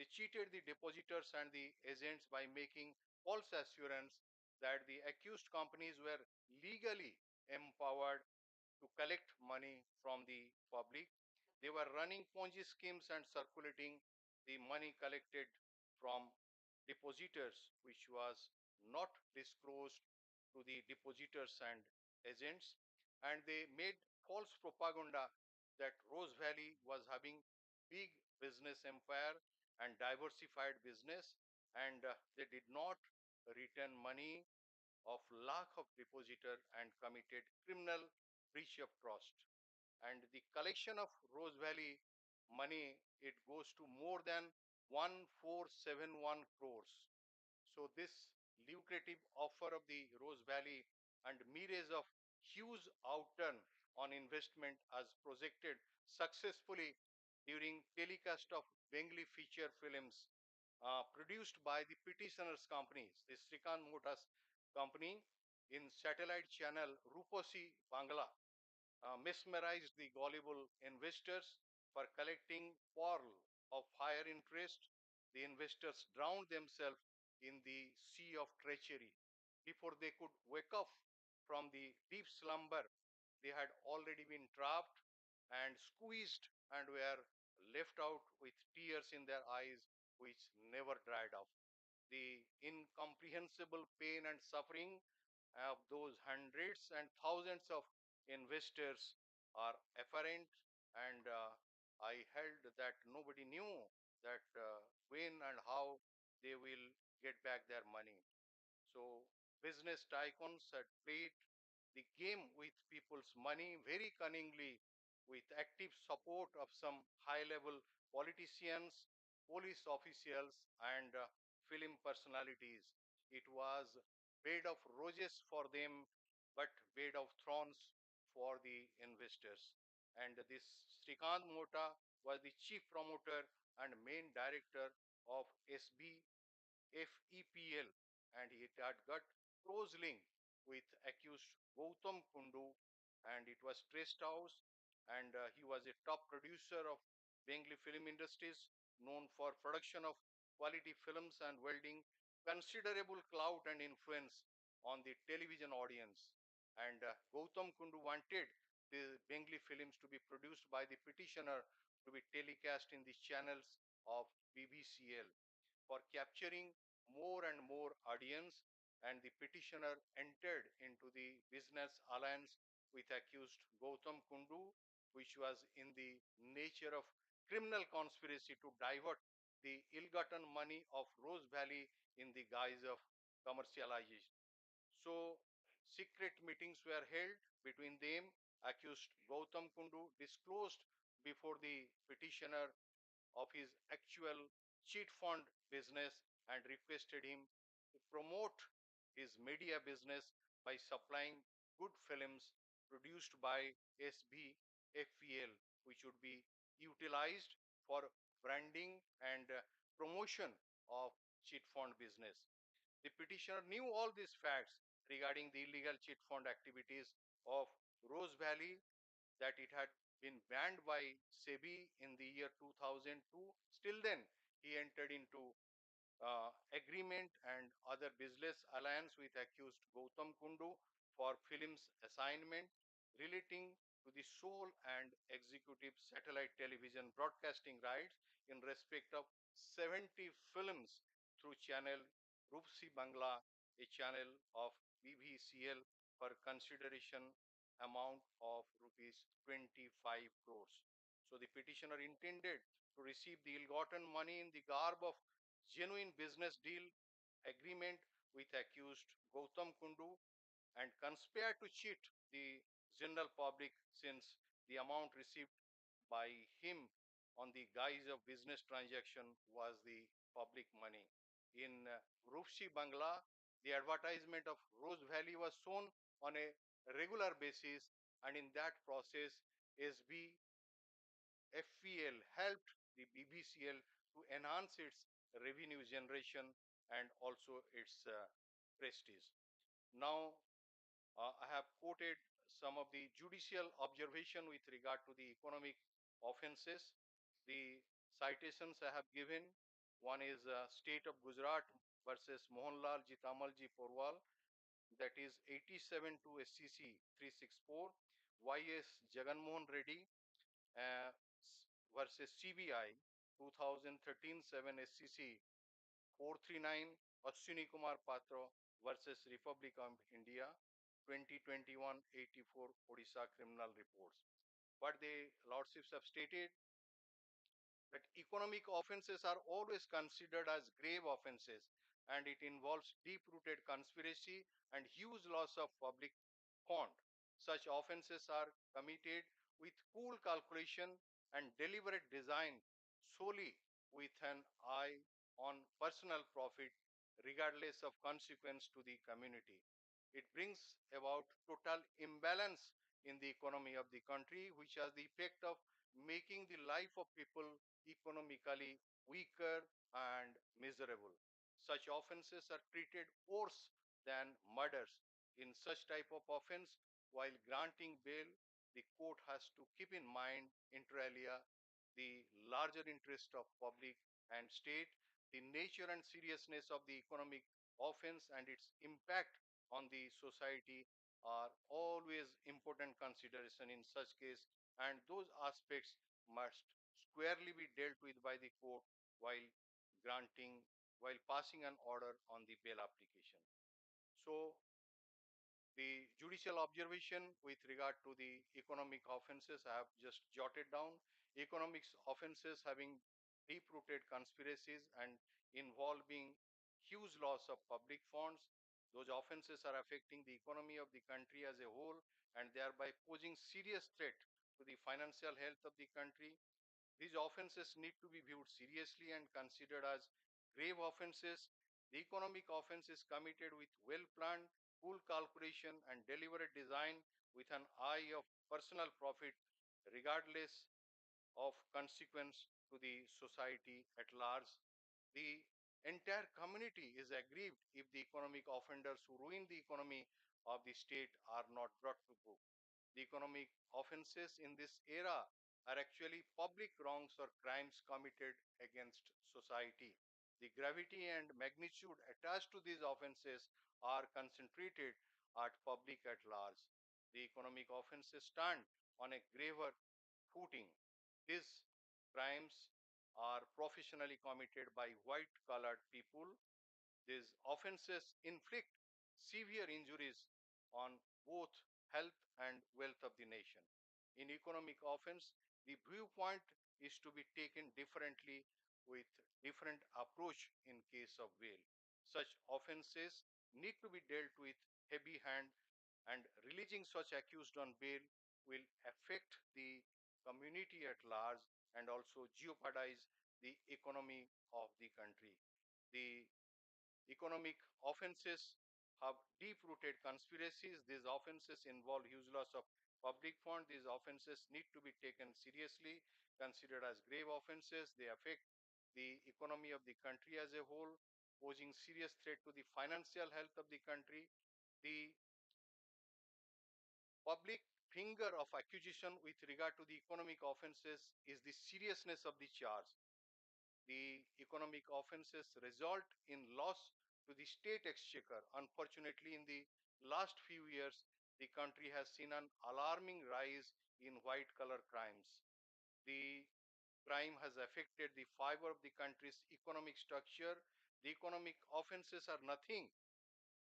They cheated the depositors and the agents by making false assurance that the accused companies were legally empowered to collect money from the public. They were running Ponzi schemes and circulating the money collected from depositors, which was not disclosed to the depositors and agents. And they made false propaganda that Rose Valley was having big business empire and diversified business, and they did not return money of lakh of depositor and committed criminal breach of trust. And the collection of Rose Valley money, it goes to more than 1471 crores. So this lucrative offer of the Rose Valley and mirage of huge outturn on investment as projected successfully during telecast of Bengali feature films produced by the petitioner's companies, the Srikant Motors company in satellite channel Ruposi Bangla, mesmerized the gullible investors for collecting pearl of higher interest. The investors drowned themselves in the sea of treachery. Before they could wake up from the deep slumber, they had already been trapped and squeezed and were left out with tears in their eyes, which never dried up. The incomprehensible pain and suffering of those hundreds and thousands of investors are apparent, and I held that nobody knew that when and how they will get back their money. So business tycoons had played the game with people's money very cunningly with active support of some high level politicians, police officials, and film personalities. It was bed of roses for them, but bed of thorns for the investors. And this Srikant Mota was the chief promoter and main director of FEPL, and he had got close link with accused Gautam Kundu, and it was Traced House, and he was a top producer of Bengali film industries, known for production of quality films and wielding considerable clout and influence on the television audience. And Gautam Kundu wanted the Bengali films to be produced by the petitioner to be telecast in the channels of BBCL for capturing more and more audience. and the petitioner entered into the business alliance with accused Gautam Kundu, which was in the nature of criminal conspiracy to divert the ill-gotten money of Rose Valley in the guise of commercialization. So, secret meetings were held between them. Accused Gautam Kundu disclosed before the petitioner of his actual cheat fund business and requested him to promote his media business by supplying good films produced by SBFEL, which would be utilized for branding and promotion of cheat fund business. The petitioner knew all these facts regarding the illegal cheat fund activities of Rose Valley, that it had been banned by SEBI in the year 2002. Still then, he entered into agreement and other business alliance with accused Gautam Kundu for films assignment relating to the sole and executive satellite television broadcasting rights in respect of 70 films through channel Rupsi Bangla, a channel of BVCL, for consideration amount of rupees 25 crores. So the petitioner intended to receive the ill-gotten money in the garb of genuine business deal agreement with accused Gautam Kundu and conspire to cheat the general public, since the amount received by him on the guise of business transaction was the public money. In Rupsi Bangla, the advertisement of Rose Valley was shown on a regular basis, and in that process, SB FEL helped the BBCL to enhance its revenue generation and also its prestige. Now, I have quoted some of the judicial observation with regard to the economic offenses. The citations I have given, one is State of Gujarat versus Mohanlal Jitamalji Porwal, that is 87 to SCC 364, YS Jaganmohan Reddy uh, versus CBI 2013 7 SCC 439, Ashwini Kumar Patra versus Republic of India 2021 84 Odisha criminal reports. But the lordships have stated that economic offenses are always considered as grave offenses, and it involves deep-rooted conspiracy and huge loss of public fund. Such offenses are committed with cool calculation and deliberate design, solely with an eye on personal profit, regardless of consequence to the community. It brings about total imbalance in the economy of the country, which has the effect of making the life of people economically weaker and miserable. Such offenses are treated worse than murders. In such type of offense, while granting bail, the court has to keep in mind, inter alia, the larger interest of public and state, the nature and seriousness of the economic offense and its impact on the society are always important consideration in such case, and those aspects must squarely be dealt with by the court while granting, while passing an order on the bail application. So the judicial observation with regard to the economic offenses I have just jotted down. Economic offenses having deep-rooted conspiracies and involving huge loss of public funds. Those offenses are affecting the economy of the country as a whole and thereby posing serious threat to the financial health of the country. These offenses need to be viewed seriously and considered as grave offenses. The economic offense is committed with well planned, cool calculation, and deliberate design with an eye of personal profit, regardless of consequence to the society at large. The entire community is aggrieved if the economic offenders who ruin the economy of the state are not brought to book. The economic offenses in this era are actually public wrongs or crimes committed against society. The gravity and magnitude attached to these offenses are concentrated at public at large. The economic offenses stand on a graver footing. These crimes are professionally committed by white colored people. These offenses inflict severe injuries on both health and wealth of the nation. In economic offense, the viewpoint is to be taken differently with different approach in case of bail. Such offenses need to be dealt with heavy hand, and releasing such accused on bail will affect the community at large and also jeopardize the economy of the country. The economic offenses have deep rooted conspiracies. These offenses involve huge loss of public fund. These offenses need to be taken seriously, considered as grave offenses. They affect the economy of the country as a whole, posing serious threat to the financial health of the country. The public finger of accusation with regard to the economic offenses is the seriousness of the charge. The economic offenses result in loss to the state exchequer. Unfortunately, in the last few years, the country has seen an alarming rise in white collar crimes. The crime has affected the fiber of the country's economic structure. The economic offenses are nothing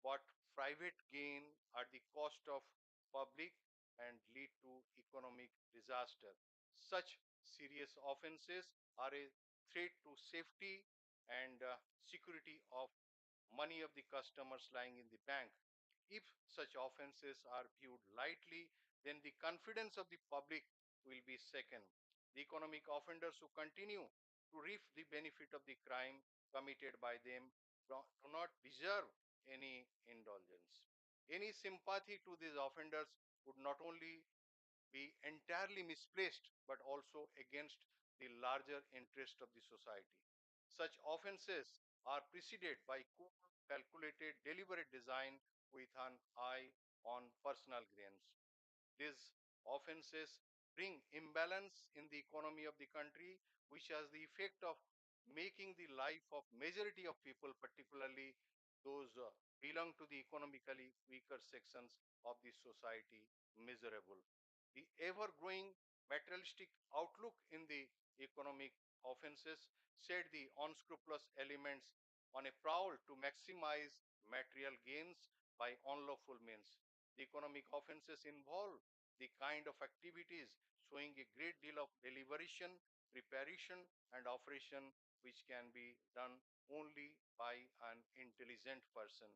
but private gain at the cost of public and lead to economic disaster. Such serious offenses are a threat to safety and security of money of the customers lying in the bank. If such offenses are viewed lightly, then the confidence of the public will be shaken. The economic offenders who continue to reap the benefit of the crime committed by them do not deserve any indulgence. Any sympathy to these offenders would not only be entirely misplaced but also against the larger interest of the society. Such offenses are preceded by cool, calculated, deliberate design with an eye on personal gains. These offenses bring imbalance in the economy of the country, which has the effect of making the life of majority of people, particularly those belong to the economically weaker sections of the society, miserable. The ever-growing materialistic outlook in the economic offenses set the unscrupulous elements on a prowl to maximize material gains by unlawful means. The economic offenses involve the kind of activities showing a great deal of deliberation, preparation, and operation which can be done only by an intelligent person.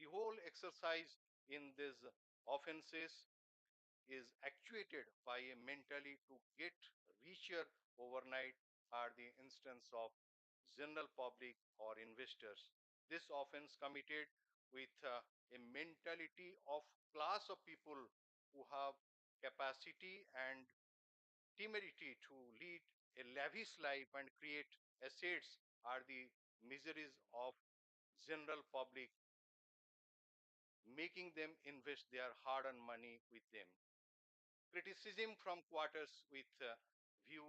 The whole exercise in these offenses is actuated by a mentality to get richer overnight are the instance of general public or investors. This offense committed with a mentality of class of people who have capacity and temerity to lead a lavish life and create assets are the miseries of general public, making them invest their hard-earned money with them. Criticism from quarters with view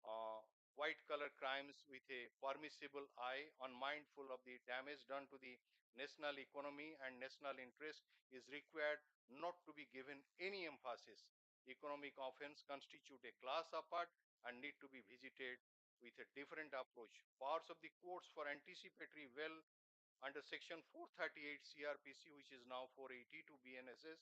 uh, white collar crimes with a permissible eye, unmindful of the damage done to the national economy and national interest, is required not to be given any emphasis. Economic offense constitute a class apart and need to be visited with a different approach. Powers of the courts for anticipatory well under section 438 CRPC, which is now 482 BNSS,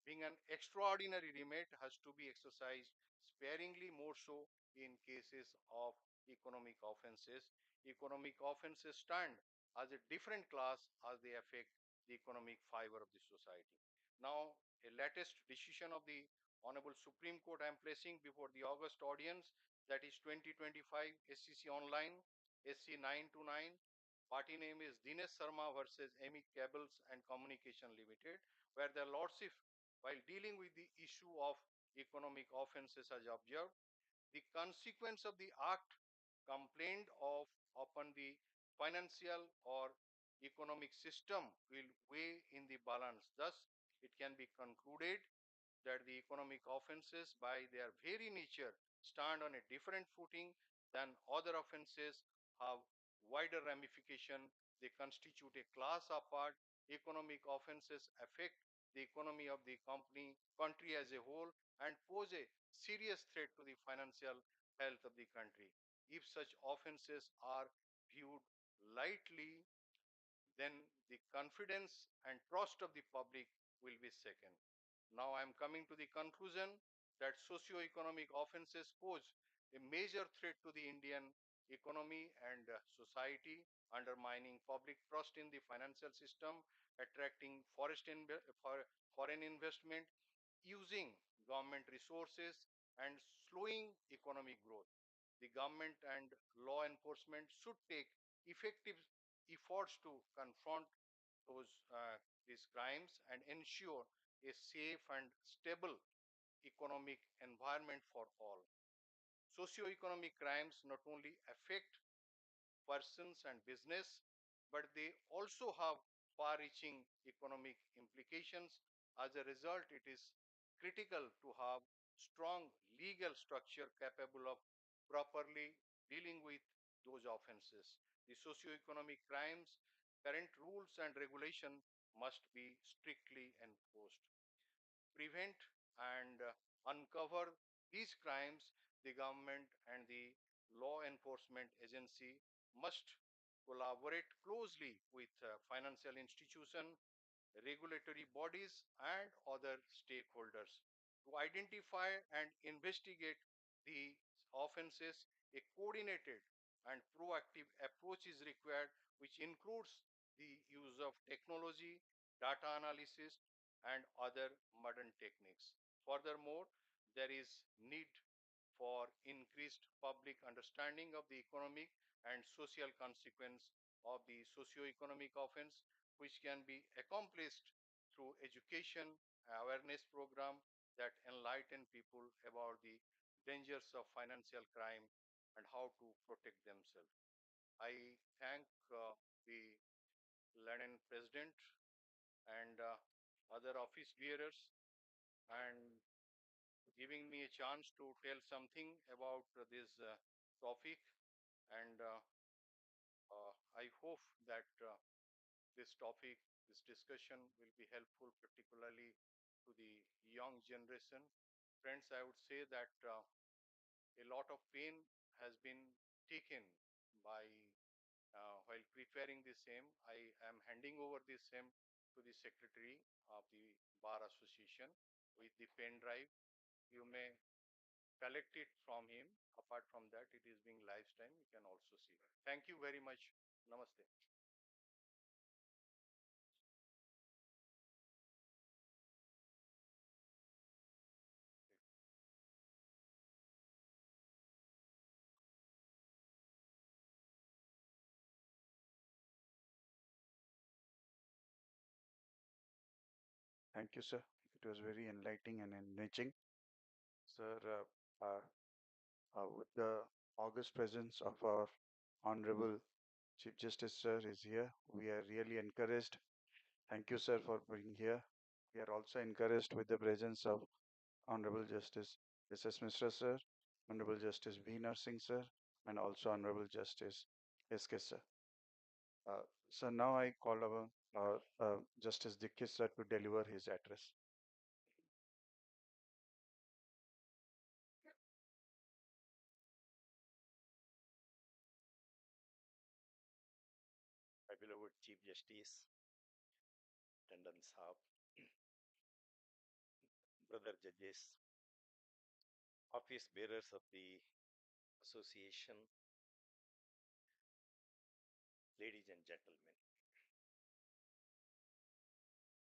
being an extraordinary remit, has to be exercised sparingly, more so in cases of economic offenses. Economic offenses stand as a different class as they affect the economic fiber of the society. Now, a latest decision of the Honorable Supreme Court I am placing before the August audience, that is 2025 SCC Online, SC 929. Party name is Dinesh Sharma versus Emi Cables and Communication Limited, where the Lordship, while dealing with the issue of economic offenses, has observed the consequence of the act complained of upon the financial or economic system will weigh in the balance. Thus, it can be concluded that the economic offenses by their very nature stand on a different footing than other offenses, have wider ramification. They constitute a class apart. Economic offenses affect the economy of the country as a whole and pose a serious threat to the financial health of the country. If such offenses are viewed lightly, then the confidence and trust of the public will be second. Now I am coming to the conclusion that socio-economic offenses pose a major threat to the Indian economy and society, undermining public trust in the financial system, attracting foreign investment, using government resources, and slowing economic growth. The government and law enforcement should take effective efforts to confront these crimes and ensure a safe and stable economic environment for all. Socio-economic crimes not only affect persons and business, but they also have far reaching economic implications. As a result, it is critical to have strong legal structure capable of properly dealing with those offenses. The socio-economic crimes, current rules and regulation must be strictly enforced. Prevent and uncover these crimes, the government and the law enforcement agency must collaborate closely with financial institutions, regulatory bodies, and other stakeholders to identify and investigate the offenses. A coordinated and proactive approach is required, which includes the use of technology, data analysis, and other modern techniques. Furthermore, there is need for increased public understanding of the economic and social consequence of the socio-economic offense, which can be accomplished through education awareness program that enlighten people about the dangers of financial crime and how to protect themselves. I thank the Lenin President and other office bearers and giving me a chance to tell something about this topic. And I hope that this topic, this discussion will be helpful, particularly to the young generation. Friends, I would say that a lot of pain has been taken by while preparing the same. I am handing over the same to the secretary of the Bar Association with the pen drive. You may collect it from him. Apart from that, it is being live streamed. You can also see. Thank you very much. Namaste. Thank you, sir. It was very enlightening and enriching. Sir, with the august presence of our Honorable Chief Justice, sir, is here, we are really encouraged. Thank you, sir, for being here. We are also encouraged with the presence of Honorable Justice S.S. Mishra, sir, Honorable Justice V. Narsingh, sir, and also Honorable Justice S.K. sir. So now I call our Justice Dikshit sir to deliver his address. My beloved Chief Justice, Tandon Saab, brother judges, office bearers of the association, ladies and gentlemen.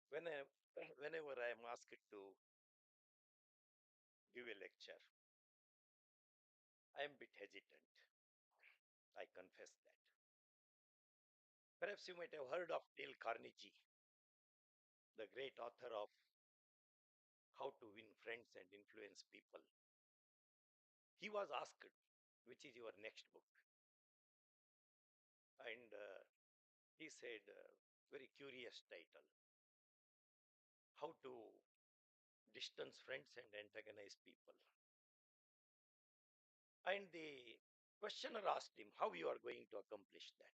Whenever I am asked to give a lecture, I am a bit hesitant. I confess that. Perhaps you might have heard of Dale Carnegie, the great author of How to Win Friends and Influence People. He was asked, which is your next book? And he said, very curious title, How to Distance Friends and Antagonize People. And the questioner asked him how you are going to accomplish that.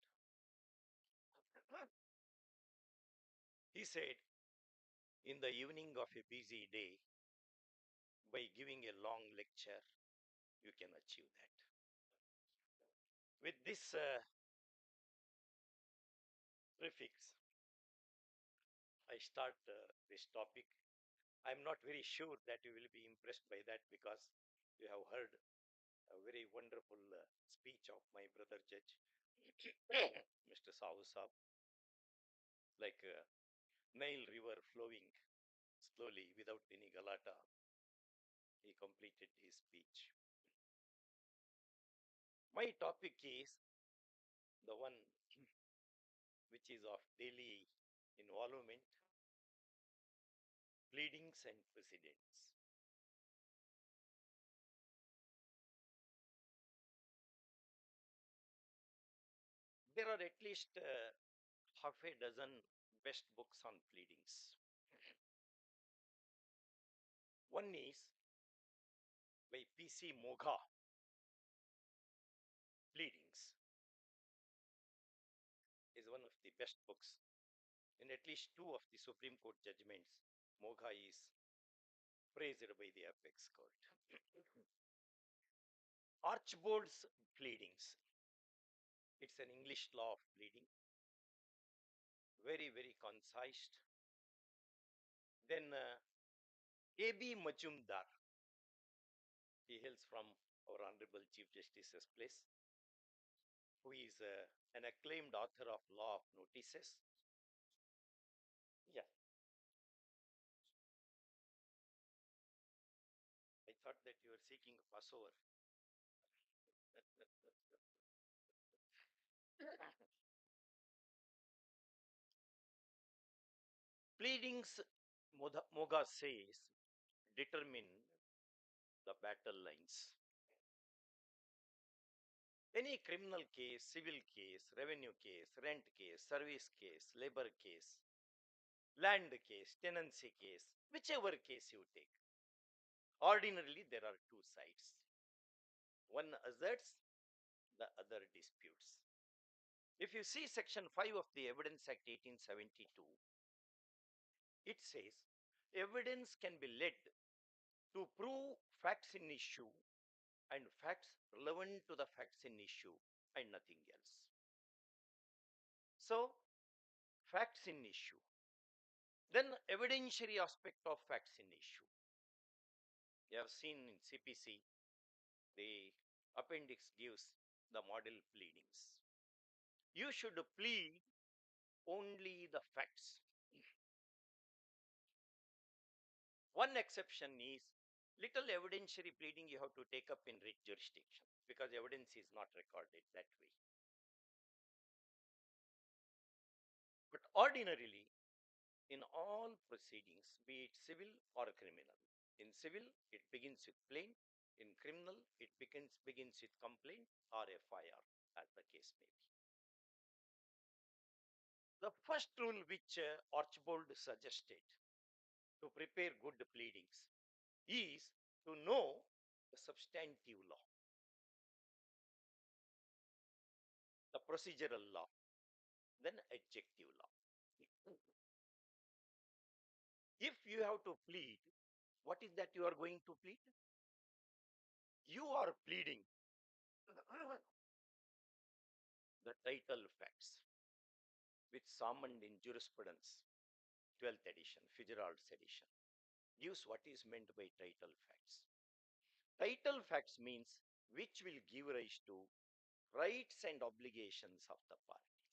He said, in the evening of a busy day, by giving a long lecture, you can achieve that. With this prefix, I start this topic. I'm not very sure that you will be impressed by that because you have heard a very wonderful speech of my brother judge, Mr. Sahu Saab, like Nile River flowing slowly without any galata. He completed his speech. My topic is the one which is of daily involvement, pleadings and precedents. There are at least half a dozen best books on pleadings. One is by P.C. Mogha, Pleadings, is one of the best books. In at least two of the Supreme Court judgments, Mogha is praised by the apex court. Archbold's Pleadings, it's an English law of pleading, very, very concise. Then A.B. Majumdar, he hails from our Honorable Chief Justice's place, who is an acclaimed author of Law of Notices. Yeah, I thought that you were seeking a Passover. Pleadings, Moga says, determine the battle lines. Any criminal case, civil case, revenue case, rent case, service case, labor case, land case, tenancy case, whichever case you take, ordinarily there are two sides. One asserts, the other disputes. If you see Section 5 of the Evidence Act 1872, it says evidence can be led to prove facts in issue and facts relevant to the facts in issue and nothing else. So, facts in issue. Then evidentiary aspect of facts in issue. You have seen in CPC, the appendix gives the model pleadings. You should plead only the facts. One exception is little evidentiary pleading you have to take up in writ jurisdiction because evidence is not recorded that way. But ordinarily, in all proceedings, be it civil or criminal, in civil, it begins with plaint. In criminal, it begins with complaint or FIR, as the case may be. The first rule which Archbold suggested to prepare good pleadings is to know the substantive law, the procedural law, then adjective law. If you have to plead, what is that you are going to plead? You are pleading the title facts, which summoned in jurisprudence, 12th edition, Fitzgerald's edition, gives what is meant by title facts. Title facts means which will give rise to rights and obligations of the parties,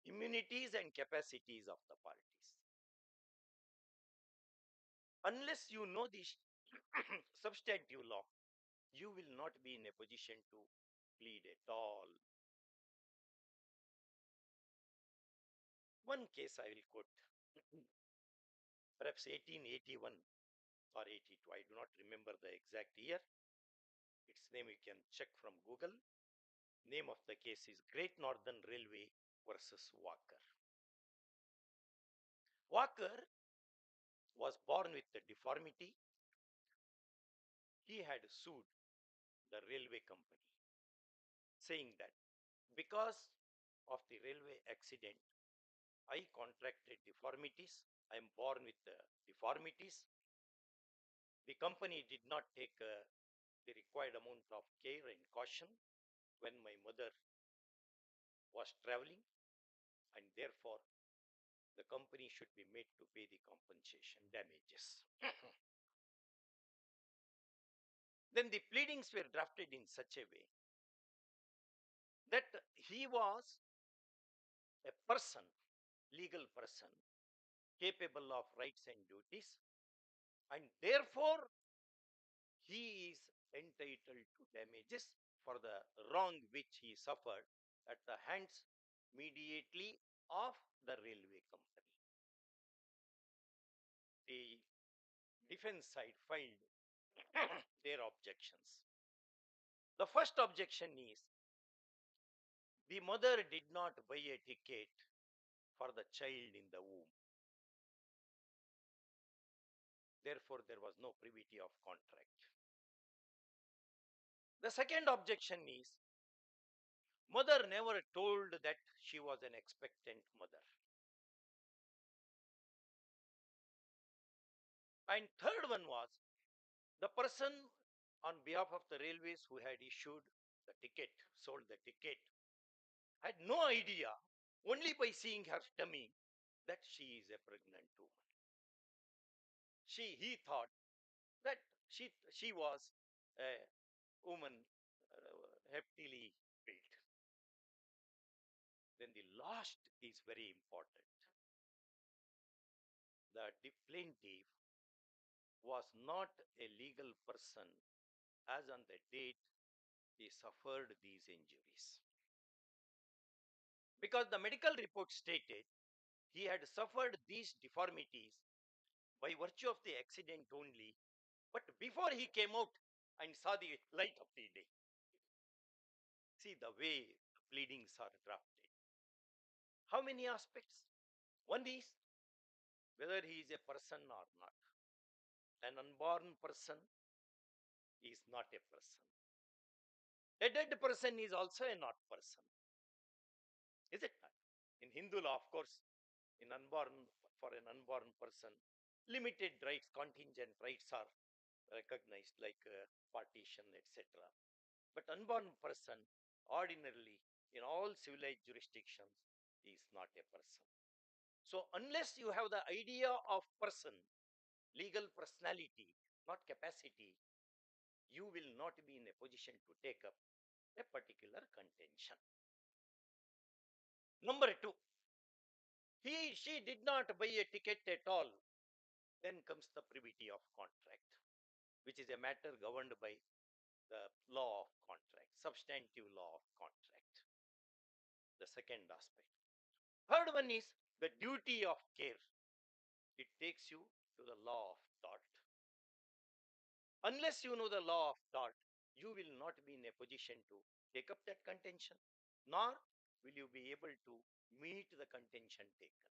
immunities and capacities of the parties. Unless you know this substantive law, you will not be in a position to plead at all. One case I will quote, perhaps 1881 or 82, I do not remember the exact year. Its name you can check from Google. Name of the case is Great Northern Railway versus Walker. Walker was born with a deformity. He had sued the railway company, saying that because of the railway accident, I contracted deformities. I am born with the deformities. The company did not take the required amount of care and caution when my mother was traveling, and therefore the company should be made to pay the compensation damages. Then the pleadings were drafted in such a way that he was a person, legal person, capable of rights and duties, and therefore he is entitled to damages for the wrong which he suffered at the hands immediately of the railway company. The defense side filed their objections. The first objection is the mother did not buy a ticket for the child in the womb. Therefore, there was no privity of contract. The second objection is mother never told that she was an expectant mother. And third one was the person on behalf of the railways who had issued the ticket, sold the ticket, had no idea, only by seeing her tummy, that she is a pregnant woman. He thought that she was a woman heftily built. Then the last is very important. The plaintiff was not a legal person as on the date he suffered these injuries. Because the medical report stated he had suffered these deformities by virtue of the accident only, but before he came out and saw the light of the day. See the way the pleadings are drafted. How many aspects? One is whether he is a person or not. An unborn person is not a person. A dead person is also a not person. Is it not? In Hindu law, of course, in unborn for an unborn person, limited rights, contingent rights are recognized, like partition, etc. But unborn person, ordinarily in all civilized jurisdictions, is not a person. So unless you have the idea of person, legal personality, not capacity, you will not be in a position to take up a particular contention. Number two, she did not buy a ticket at all. Then comes the privity of contract, which is a matter governed by the law of contract, substantive law of contract. The second aspect. Third one is the duty of care. It takes you to the law of tort. Unless you know the law of tort, you will not be in a position to take up that contention, nor will you be able to meet the contention taken.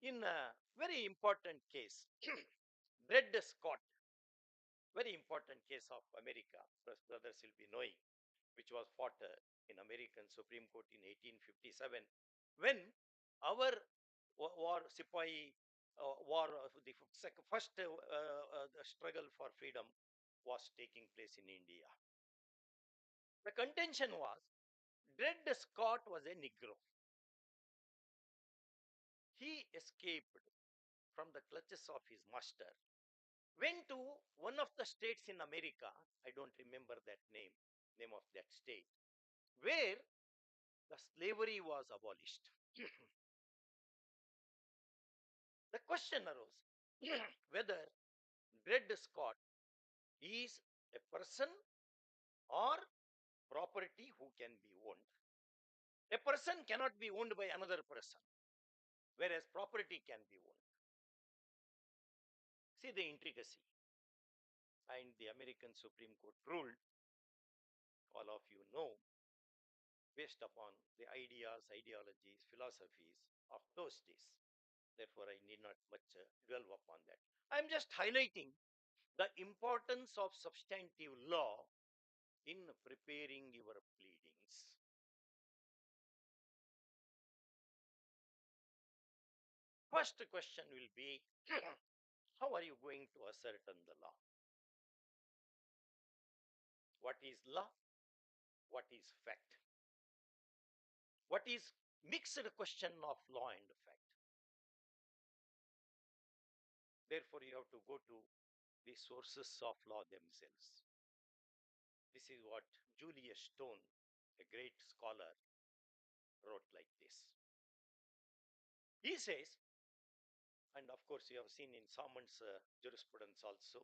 In a very important case, Dred Scott, very important case of America, brothers will be knowing, which was fought in American Supreme Court in 1857, when our war, Sipahi war, the first the struggle for freedom was taking place in India. The contention was Dred Scott was a Negro. He escaped from the clutches of his master, went to one of the states in America, I don't remember that name of that state, where the slavery was abolished. The question arose whether Dred Scott is a person or property who can be owned. A person cannot be owned by another person, whereas property can be owned. See the intricacy. And the American Supreme Court ruled, all of you know, based upon the ideas, ideologies, philosophies of those days. Therefore, I need not much dwell upon that. I'm just highlighting the importance of substantive law in preparing your pleadings. First question will be how are you going to ascertain the law? What is law? what is fact, what is mixed question of law and fact. Therefore, you have to go to the sources of law themselves. This is what Julius Stone, a great scholar, wrote like this. He says, and of course you have seen in Salmon's jurisprudence also,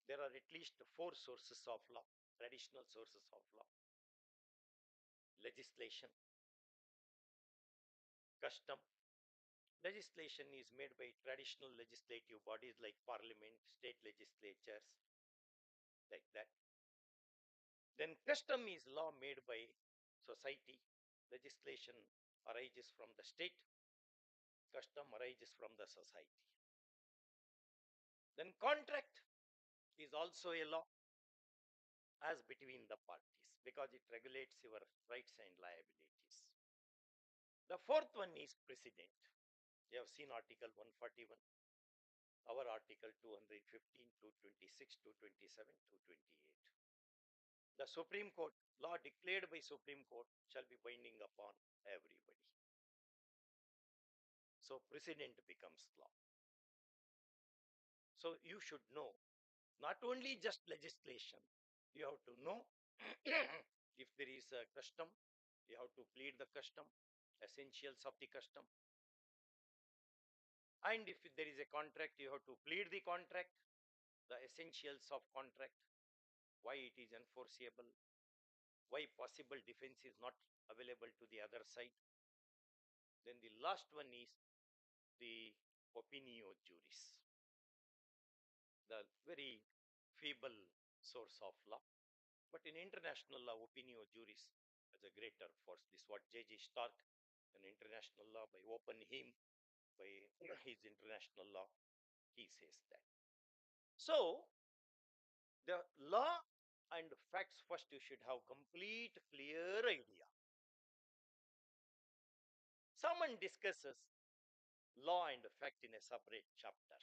there are at least 4 sources of law, traditional sources of law: legislation, custom. Legislation is made by traditional legislative bodies like parliament, state legislatures, like that. Then custom is law made by society. Legislation arises from the state, custom arises from the society. Then contract is also a law as between the parties, because it regulates your rights and liabilities. The fourth one is precedent. You have seen Article 141, our Article 215, 226, 227, 228. The Supreme Court, law declared by Supreme Court shall be binding upon everybody. So precedent becomes law. So you should know not only just legislation, you have to know if there is a custom, you have to plead the custom, essentials of the custom. And if there is a contract, you have to plead the contract, the essentials of contract, why it is enforceable, why possible defense is not available to the other side. Then the last one is the opinio juris, the very feeble source of law. But in international law, opinio juris has a greater force. This is what J.J. Stark, in international law, by Oppenheim, by his international law, he says that. So the law and facts, first you should have complete clear idea. Someone discusses law and fact in a separate chapter.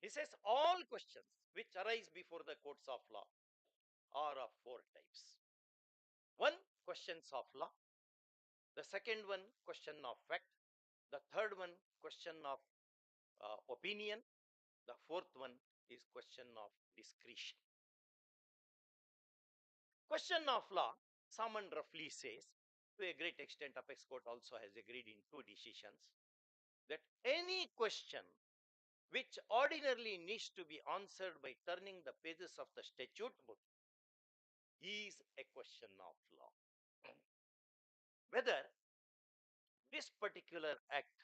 He says all questions which arise before the courts of law are of 4 types. One, questions of law. The second one, question of fact. The third one, question of opinion. The fourth one is question of discretion. Question of law, someone roughly says, to a great extent, Apex Court also has agreed in 2 decisions, that any question which ordinarily needs to be answered by turning the pages of the statute book is a question of law. Whether this particular act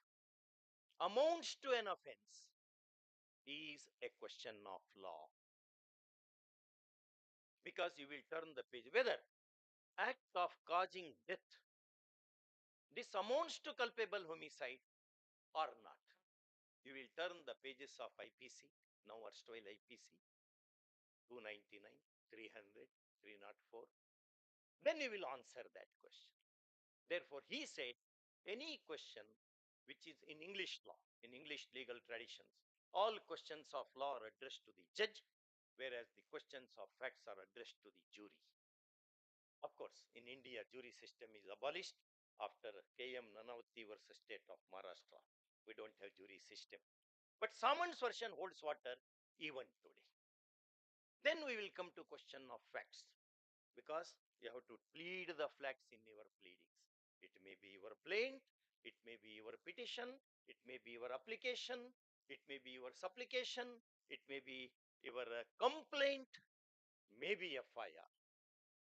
amounts to an offense is a question of law, because you will turn the page. Whether act of causing death, this amounts to culpable homicide or not, you will turn the pages of IPC, now erstwhile IPC, 299, 300, 304. Then you will answer that question. Therefore, he said any question which is in English law, in English legal traditions, all questions of law are addressed to the judge, whereas the questions of facts are addressed to the jury. Of course, in India, jury system is abolished after K.M. Nanavati versus State of Maharashtra. We don't have jury system. But Saman's version holds water even today. Then we will come to question of facts, because you have to plead the facts in your pleadings. It may be your plaint, it may be your petition, it may be your application, it may be your supplication, it may be your complaint, maybe a FIR.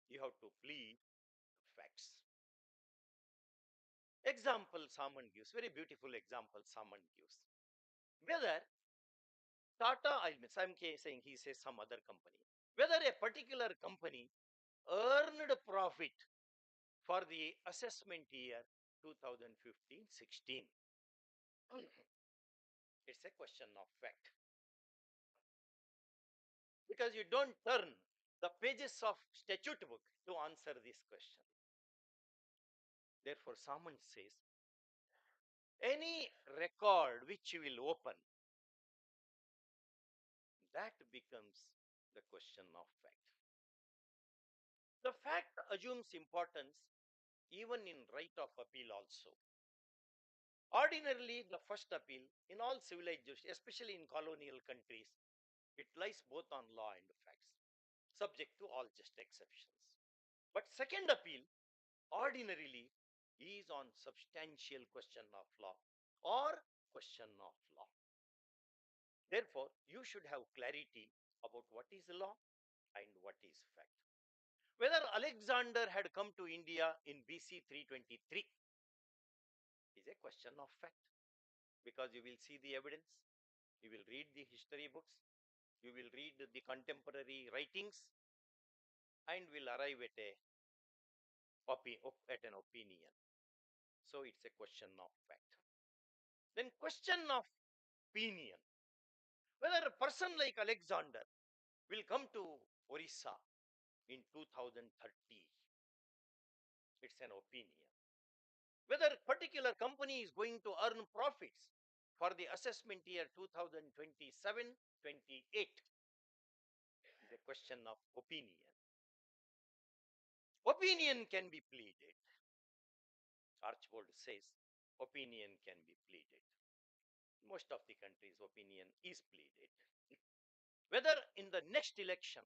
You have to plead facts. Example Saman gives, very beautiful example Saman gives. Whether Tata, I'm saying he says some other company, whether a particular company earned profit for the assessment year 2015-16. It's a question of fact, because you don't turn the pages of statute book to answer this question. Therefore, Saman says any record which you will open, that becomes the question of fact. The fact assumes importance even in right of appeal also. Ordinarily, the first appeal in all civilized jurisdictions, especially in colonial countries, it lies both on law and facts, subject to all just exceptions. But second appeal ordinarily is on substantial question of law or question of law. Therefore, you should have clarity about what is law and what is fact. Whether Alexander had come to India in BC 323 is a question of fact, because you will see the evidence, you will read the history books, you will read the contemporary writings, and will arrive at an opinion. So it's a question of fact. Then question of opinion, whether a person like Alexander will come to Orissa in 2030, it's an opinion. Whether particular company is going to earn profits for the assessment year 2027-28 is a question of opinion. Opinion can be pleaded. Archbold says opinion can be pleaded. Most of the countries, opinion is pleaded. Whether in the next election,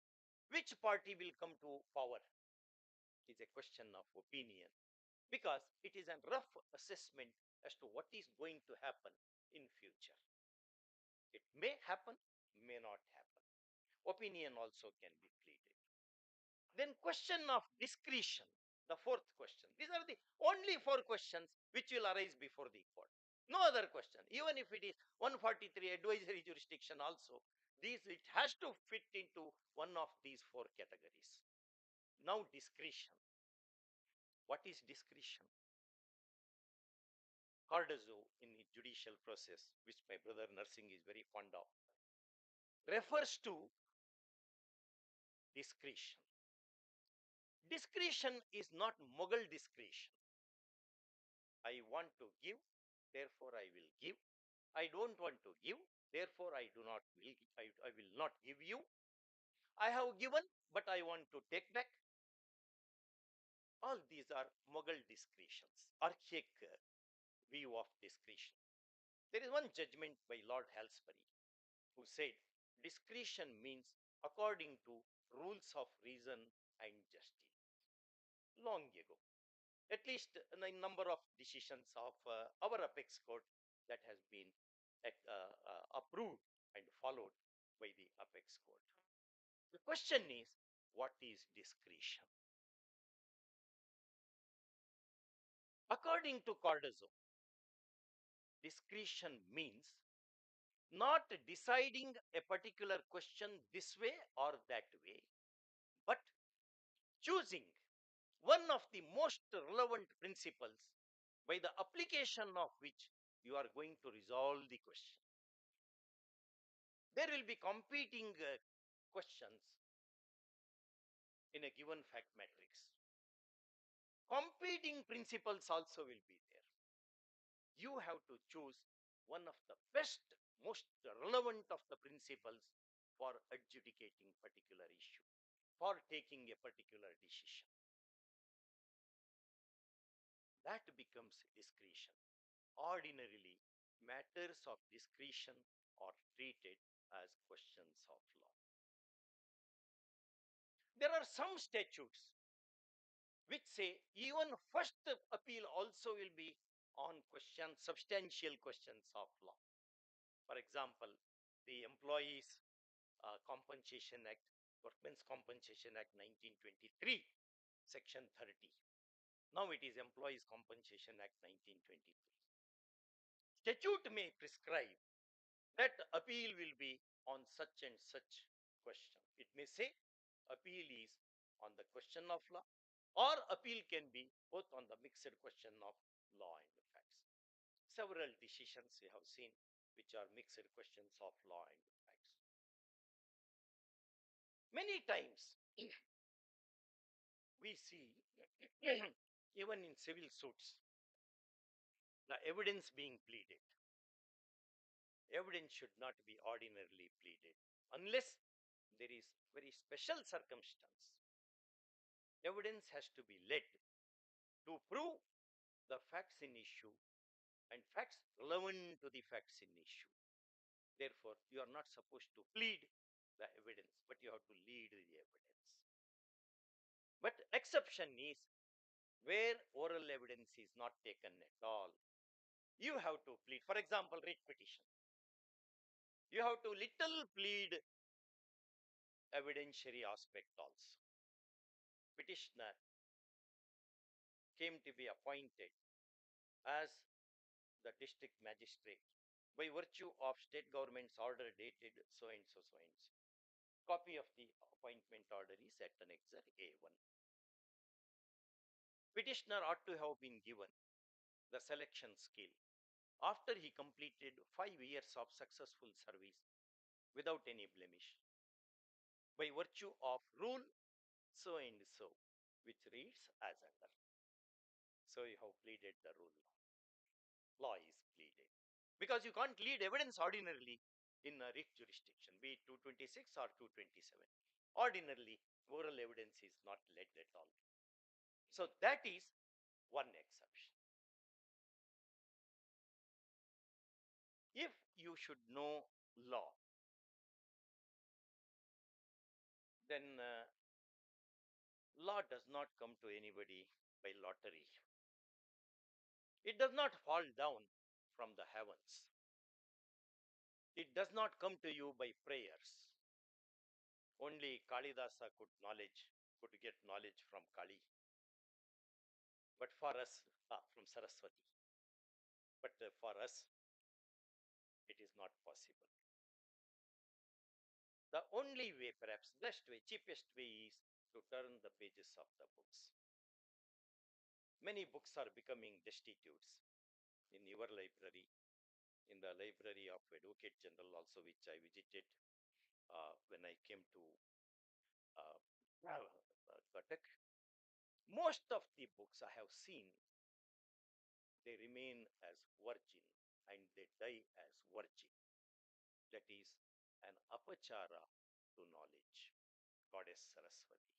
which party will come to power is a question of opinion, because it is a rough assessment as to what is going to happen in future. It may happen, may not happen. Opinion also can be pleaded. Then question of discretion, the fourth question. These are the only four questions which will arise before the court. No other question. Even if it is 143 advisory jurisdiction also, it has to fit into one of these four categories. Now discretion. What is discretion? Cardozo in the judicial process, which my brother Nursing is very fond of, refers to discretion. Discretion is not Mughal discretion. I want to give, therefore I will give. I don't want to give, therefore I will not give you. I have given, but I want to take back. All these are Mughal discretions, archaic view of discretion. There is one judgment by Lord Halsbury who said discretion means according to rules of reason and justice. Long ago, at least in a number of decisions of our apex court that has been approved and followed by the apex court. The question is, what is discretion? According to Cardozo, discretion means not deciding a particular question this way or that way, but choosing one of the most relevant principles by the application of which you are going to resolve the question. There will be competing questions in a given fact matrix. Competing principles also will be there. You have to choose one of the best, most relevant of the principles for adjudicating particular issue, for taking a particular decision. That becomes discretion. Ordinarily, matters of discretion are treated as questions of law. There are some statutes which say even first appeal also will be on substantial questions of law. For example, the Employees Compensation Act, Workmen's Compensation Act 1923, Section 30. Now it is Employees Compensation Act 1923. Statute may prescribe that appeal will be on such and such question. It may say appeal is on the question of law, or appeal can be both on the mixed question of law and facts. Several decisions we have seen which are mixed questions of law and facts. Many times we see, even in civil suits, the evidence being pleaded. Evidence should not be ordinarily pleaded unless there is very special circumstance. Evidence has to be led to prove the facts in issue and facts relevant to the facts in issue. Therefore, you are not supposed to plead the evidence, but you have to lead the evidence. But exception is where oral evidence is not taken at all. You have to plead. For example, writ petition. You have to little plead evidentiary aspect also. Petitioner came to be appointed as the district magistrate by virtue of state government's order dated so and so, so and so. Copy of the appointment order is at Annexure A1. Petitioner ought to have been given the selection skill after he completed 5 years of successful service without any blemish by virtue of rule so and so, which reads as under. So you have pleaded the rule. Law is pleaded. Because you can't plead evidence ordinarily in a writ jurisdiction, be it 226 or 227. Ordinarily, oral evidence is not led at all. So that is one exception. If you should know law, then law does not come to anybody by lottery. It does not fall down from the heavens. It does not come to you by prayers. Only Kalidasa could get knowledge from Kali. But for us, from Saraswati. But for us, it is not possible. The only way, perhaps best way, cheapest way is to turn the pages of the books. Many books are becoming destitutes in your library, in the library of Advocate General also, which I visited when I came to Cuttack. Most of the books I have seen, they remain as virgin and they die as virgin. That is an apachara to knowledge, Goddess Saraswati.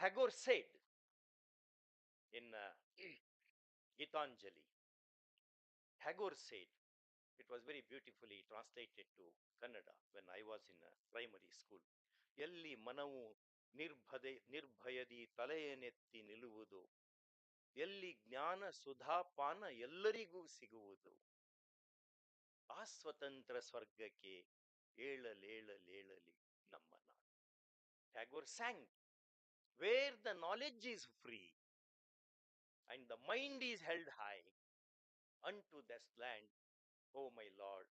Tagore said in Gitanjali, Tagore said, it was very beautifully translated to Kannada when I was in a primary school. Yalli manavu ನಿರ್ಭಯದಿ ತಲೆಯನೆತ್ತಿ ನಿಲ್ಲುವುದು ಎಲ್ಲಿ ಜ್ಞಾನ ಸುಧಾಪಾನ ಎಲ್ಲರಿಗೂ ಸಿಗುವುದು ಆ ಸ್ವತಂತ್ರ ಸ್ವರ್ಗಕ್ಕೆ ಏಳಲೇಳಲೇಳಲಿ ನಮ್ಮ ನಾಡು. Tagore sang, where the knowledge is free and the mind is held high, unto this land, oh my Lord,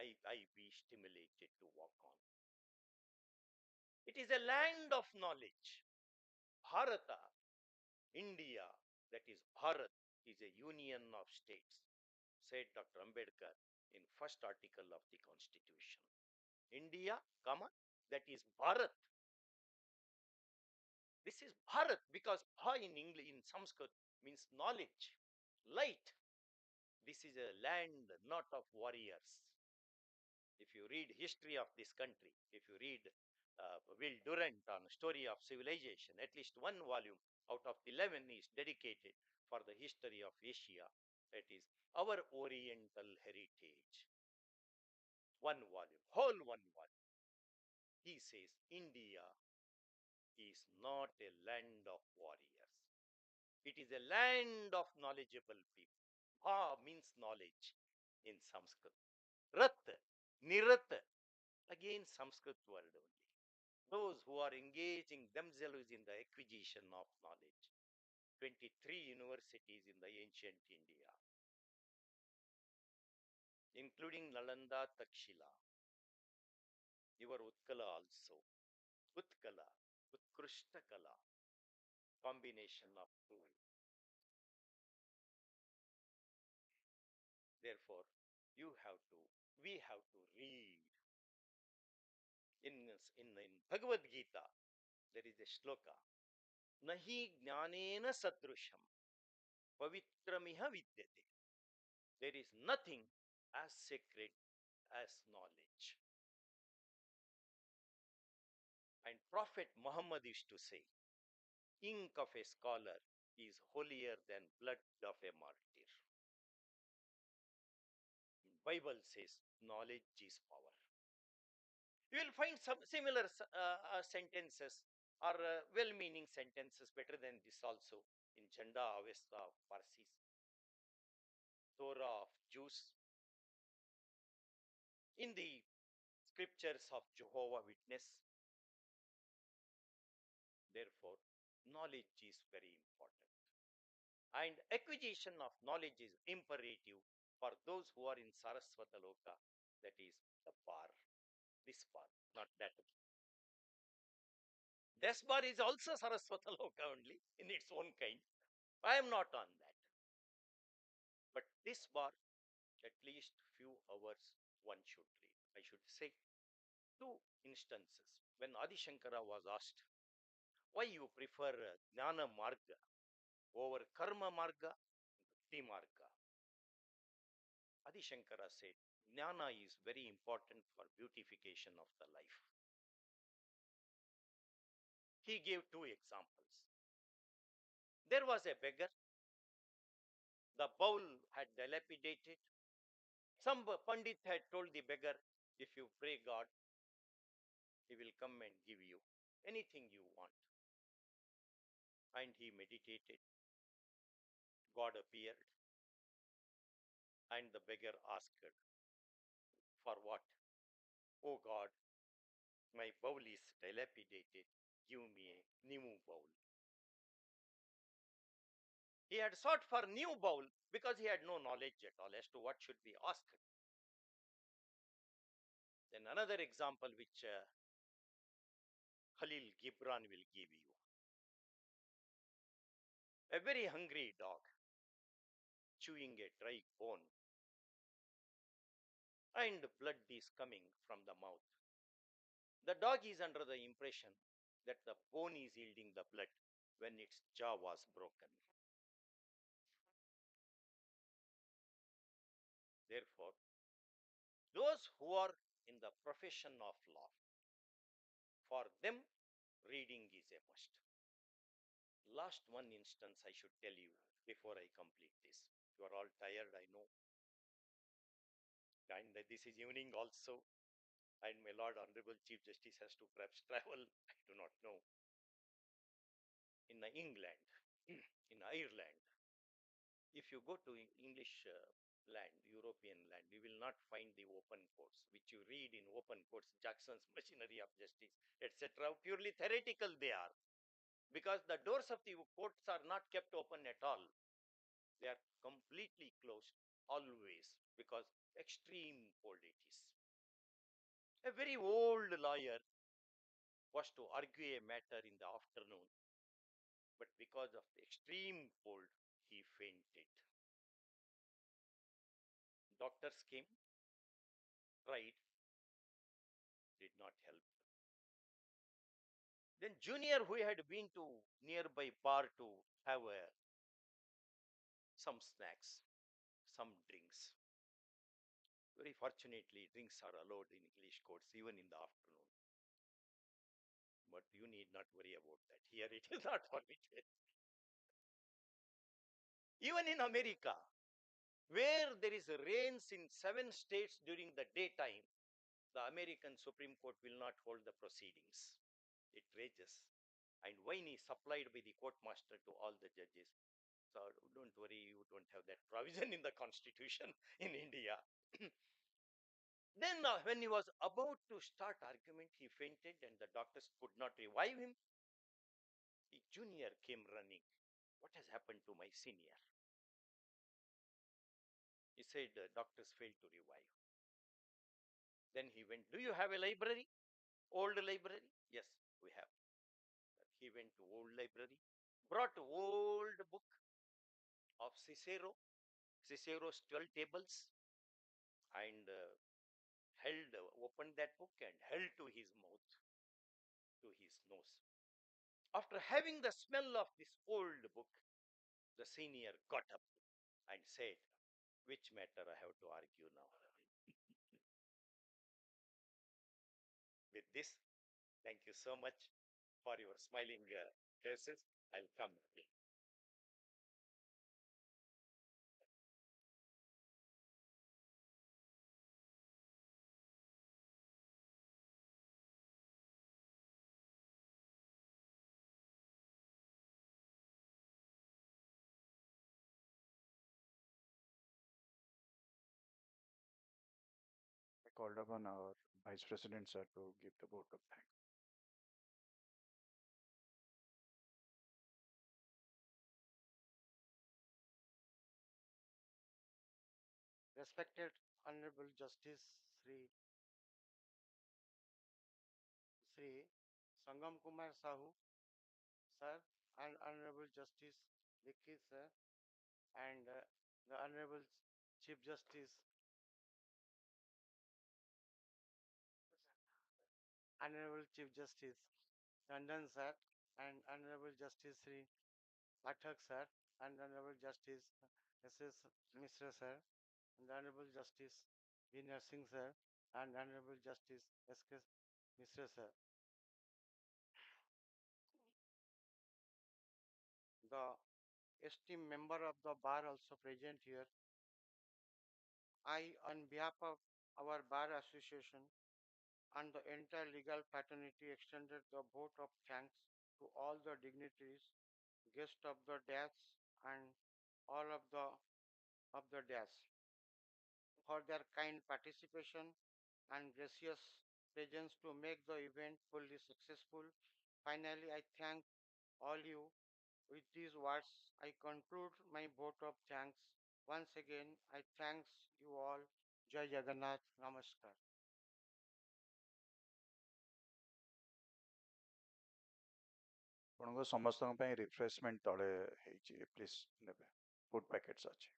I be stimulated to walk on. It is a land of knowledge. Bharata, India, that is Bharat, is a union of states, said Dr. Ambedkar in first article of the Constitution. India, comma, that is Bharat. This is Bharat because Bha in English, in Sanskrit, means knowledge, light. This is a land not of warriors. If you read history of this country, if you read Will Durant on Story of Civilization, at least one volume out of 11 is dedicated for the history of Asia. That is our Oriental heritage. One volume, whole one volume. He says India is not a land of warriors. It is a land of knowledgeable people. Ha means knowledge in Sanskrit. Rat, Nirat, again Sanskrit word only. Those who are engaging themselves in the acquisition of knowledge. 23 universities in the ancient India, including Nalanda, Takshila, your Utkala also. Utkala, Utkrishtakala, combination of two. Therefore, we have to read. In Bhagavad Gita, there is a shloka, Nahi jnanena sadrusham pavitramiha vidyate. There is nothing as sacred as knowledge. And Prophet Muhammad used to say, ink of a scholar is holier than blood of a martyr. Bible says knowledge is power. You will find some similar sentences or well-meaning sentences better than this also in Janda Avesta of Parsis, Torah of Jews, in the scriptures of Jehovah Witness. Therefore, knowledge is very important. And acquisition of knowledge is imperative for those who are in Saraswata Loka, that is the bar, this bar, not that. This bar is also Saraswata Loka only in its own kind. I am not on that. But this bar, at least few hours one should read. I should say two instances. When Adi Shankara was asked, why you prefer Jnana Marga over Karma Marga, Bhakti Marga? Adi Shankara said, Jnana is very important for beautification of the life. He gave two examples. There was a beggar. The bowl had dilapidated. Some Pandit had told the beggar, if you pray God, he will come and give you anything you want. And he meditated. God appeared. And the beggar asked, for what? Oh God, my bowl is dilapidated. Give me a new bowl. He had sought for new bowl because he had no knowledge at all as to what should be asked. Then another example which Khalil Gibran will give you. A very hungry dog chewing a dry bone, and blood is coming from the mouth. The dog is under the impression that the bone is yielding the blood when its jaw was broken. Therefore, those who are in the profession of law, for them, reading is a must. Last one instance I should tell you before I complete this. You are all tired, I know. And this is evening also. And my Lord Honorable Chief Justice has to perhaps travel. I do not know. In England, in Ireland, if you go to English land, European land, you will not find the open courts, which you read in open courts, Jackson's Machinery of Justice, etc. Purely theoretical they are, because the doors of the courts are not kept open at all. They are completely closed always because extreme cold it is. A very old lawyer was to argue a matter in the afternoon, but because of the extreme cold, he fainted. Doctors came, tried, did not help. Then junior, who had been to nearby bar to have some snacks, some drinks. Very fortunately, drinks are allowed in English courts even in the afternoon. But you need not worry about that. Here it is not permitted. Even in America, where there is rains in 7 states during the daytime, the American Supreme Court will not hold the proceedings. It rages. And wine is supplied by the court master to all the judges. So don't worry, you don't have that provision in the constitution in India. Then when he was about to start argument, he fainted and the doctors could not revive him. The junior came running. What has happened to my senior? He said, doctors failed to revive. Then he went, do you have a library? Old library? Yes, we have. He went to old library, brought old book of Cicero, Cicero's 12 tables, and held, opened that book and held to his mouth, to his nose. After having the smell of this old book, the senior got up and said, which matter I have to argue now? With this, thank you so much. for your smiling faces. I'll come. I called upon our Vice President, sir, to give the vote of thanks. Respected Honorable Justice Sri Sangam Kumar Sahu, sir, and Honorable Justice Dikshit, sir, and the Honorable Chief Justice, Honorable Chief Justice Tandon, sir, and Honorable Justice Sri Pathak, sir, and Honorable Justice S.S. Mishra, sir, and Honorable Justice V. Nursing, sir, and Honorable Justice S.K. Mishra, sir. The esteemed member of the bar also present here. I, on behalf of our Bar Association and the entire legal fraternity, extended the vote of thanks to all the dignitaries, guests of the dais, and all of the dais for their kind participation and gracious presence to make the event fully successful. Finally, I thank all you. With these words, I conclude my vote of thanks. Once again, I thanks you all. Jai Jagannath. Namaskar. ଆପଣଙ୍କ ସମସ୍ତଙ୍କ ପାଇଁ refreshment ତଳେ ହେଇଛି please ନେବେ food packets ଅଛି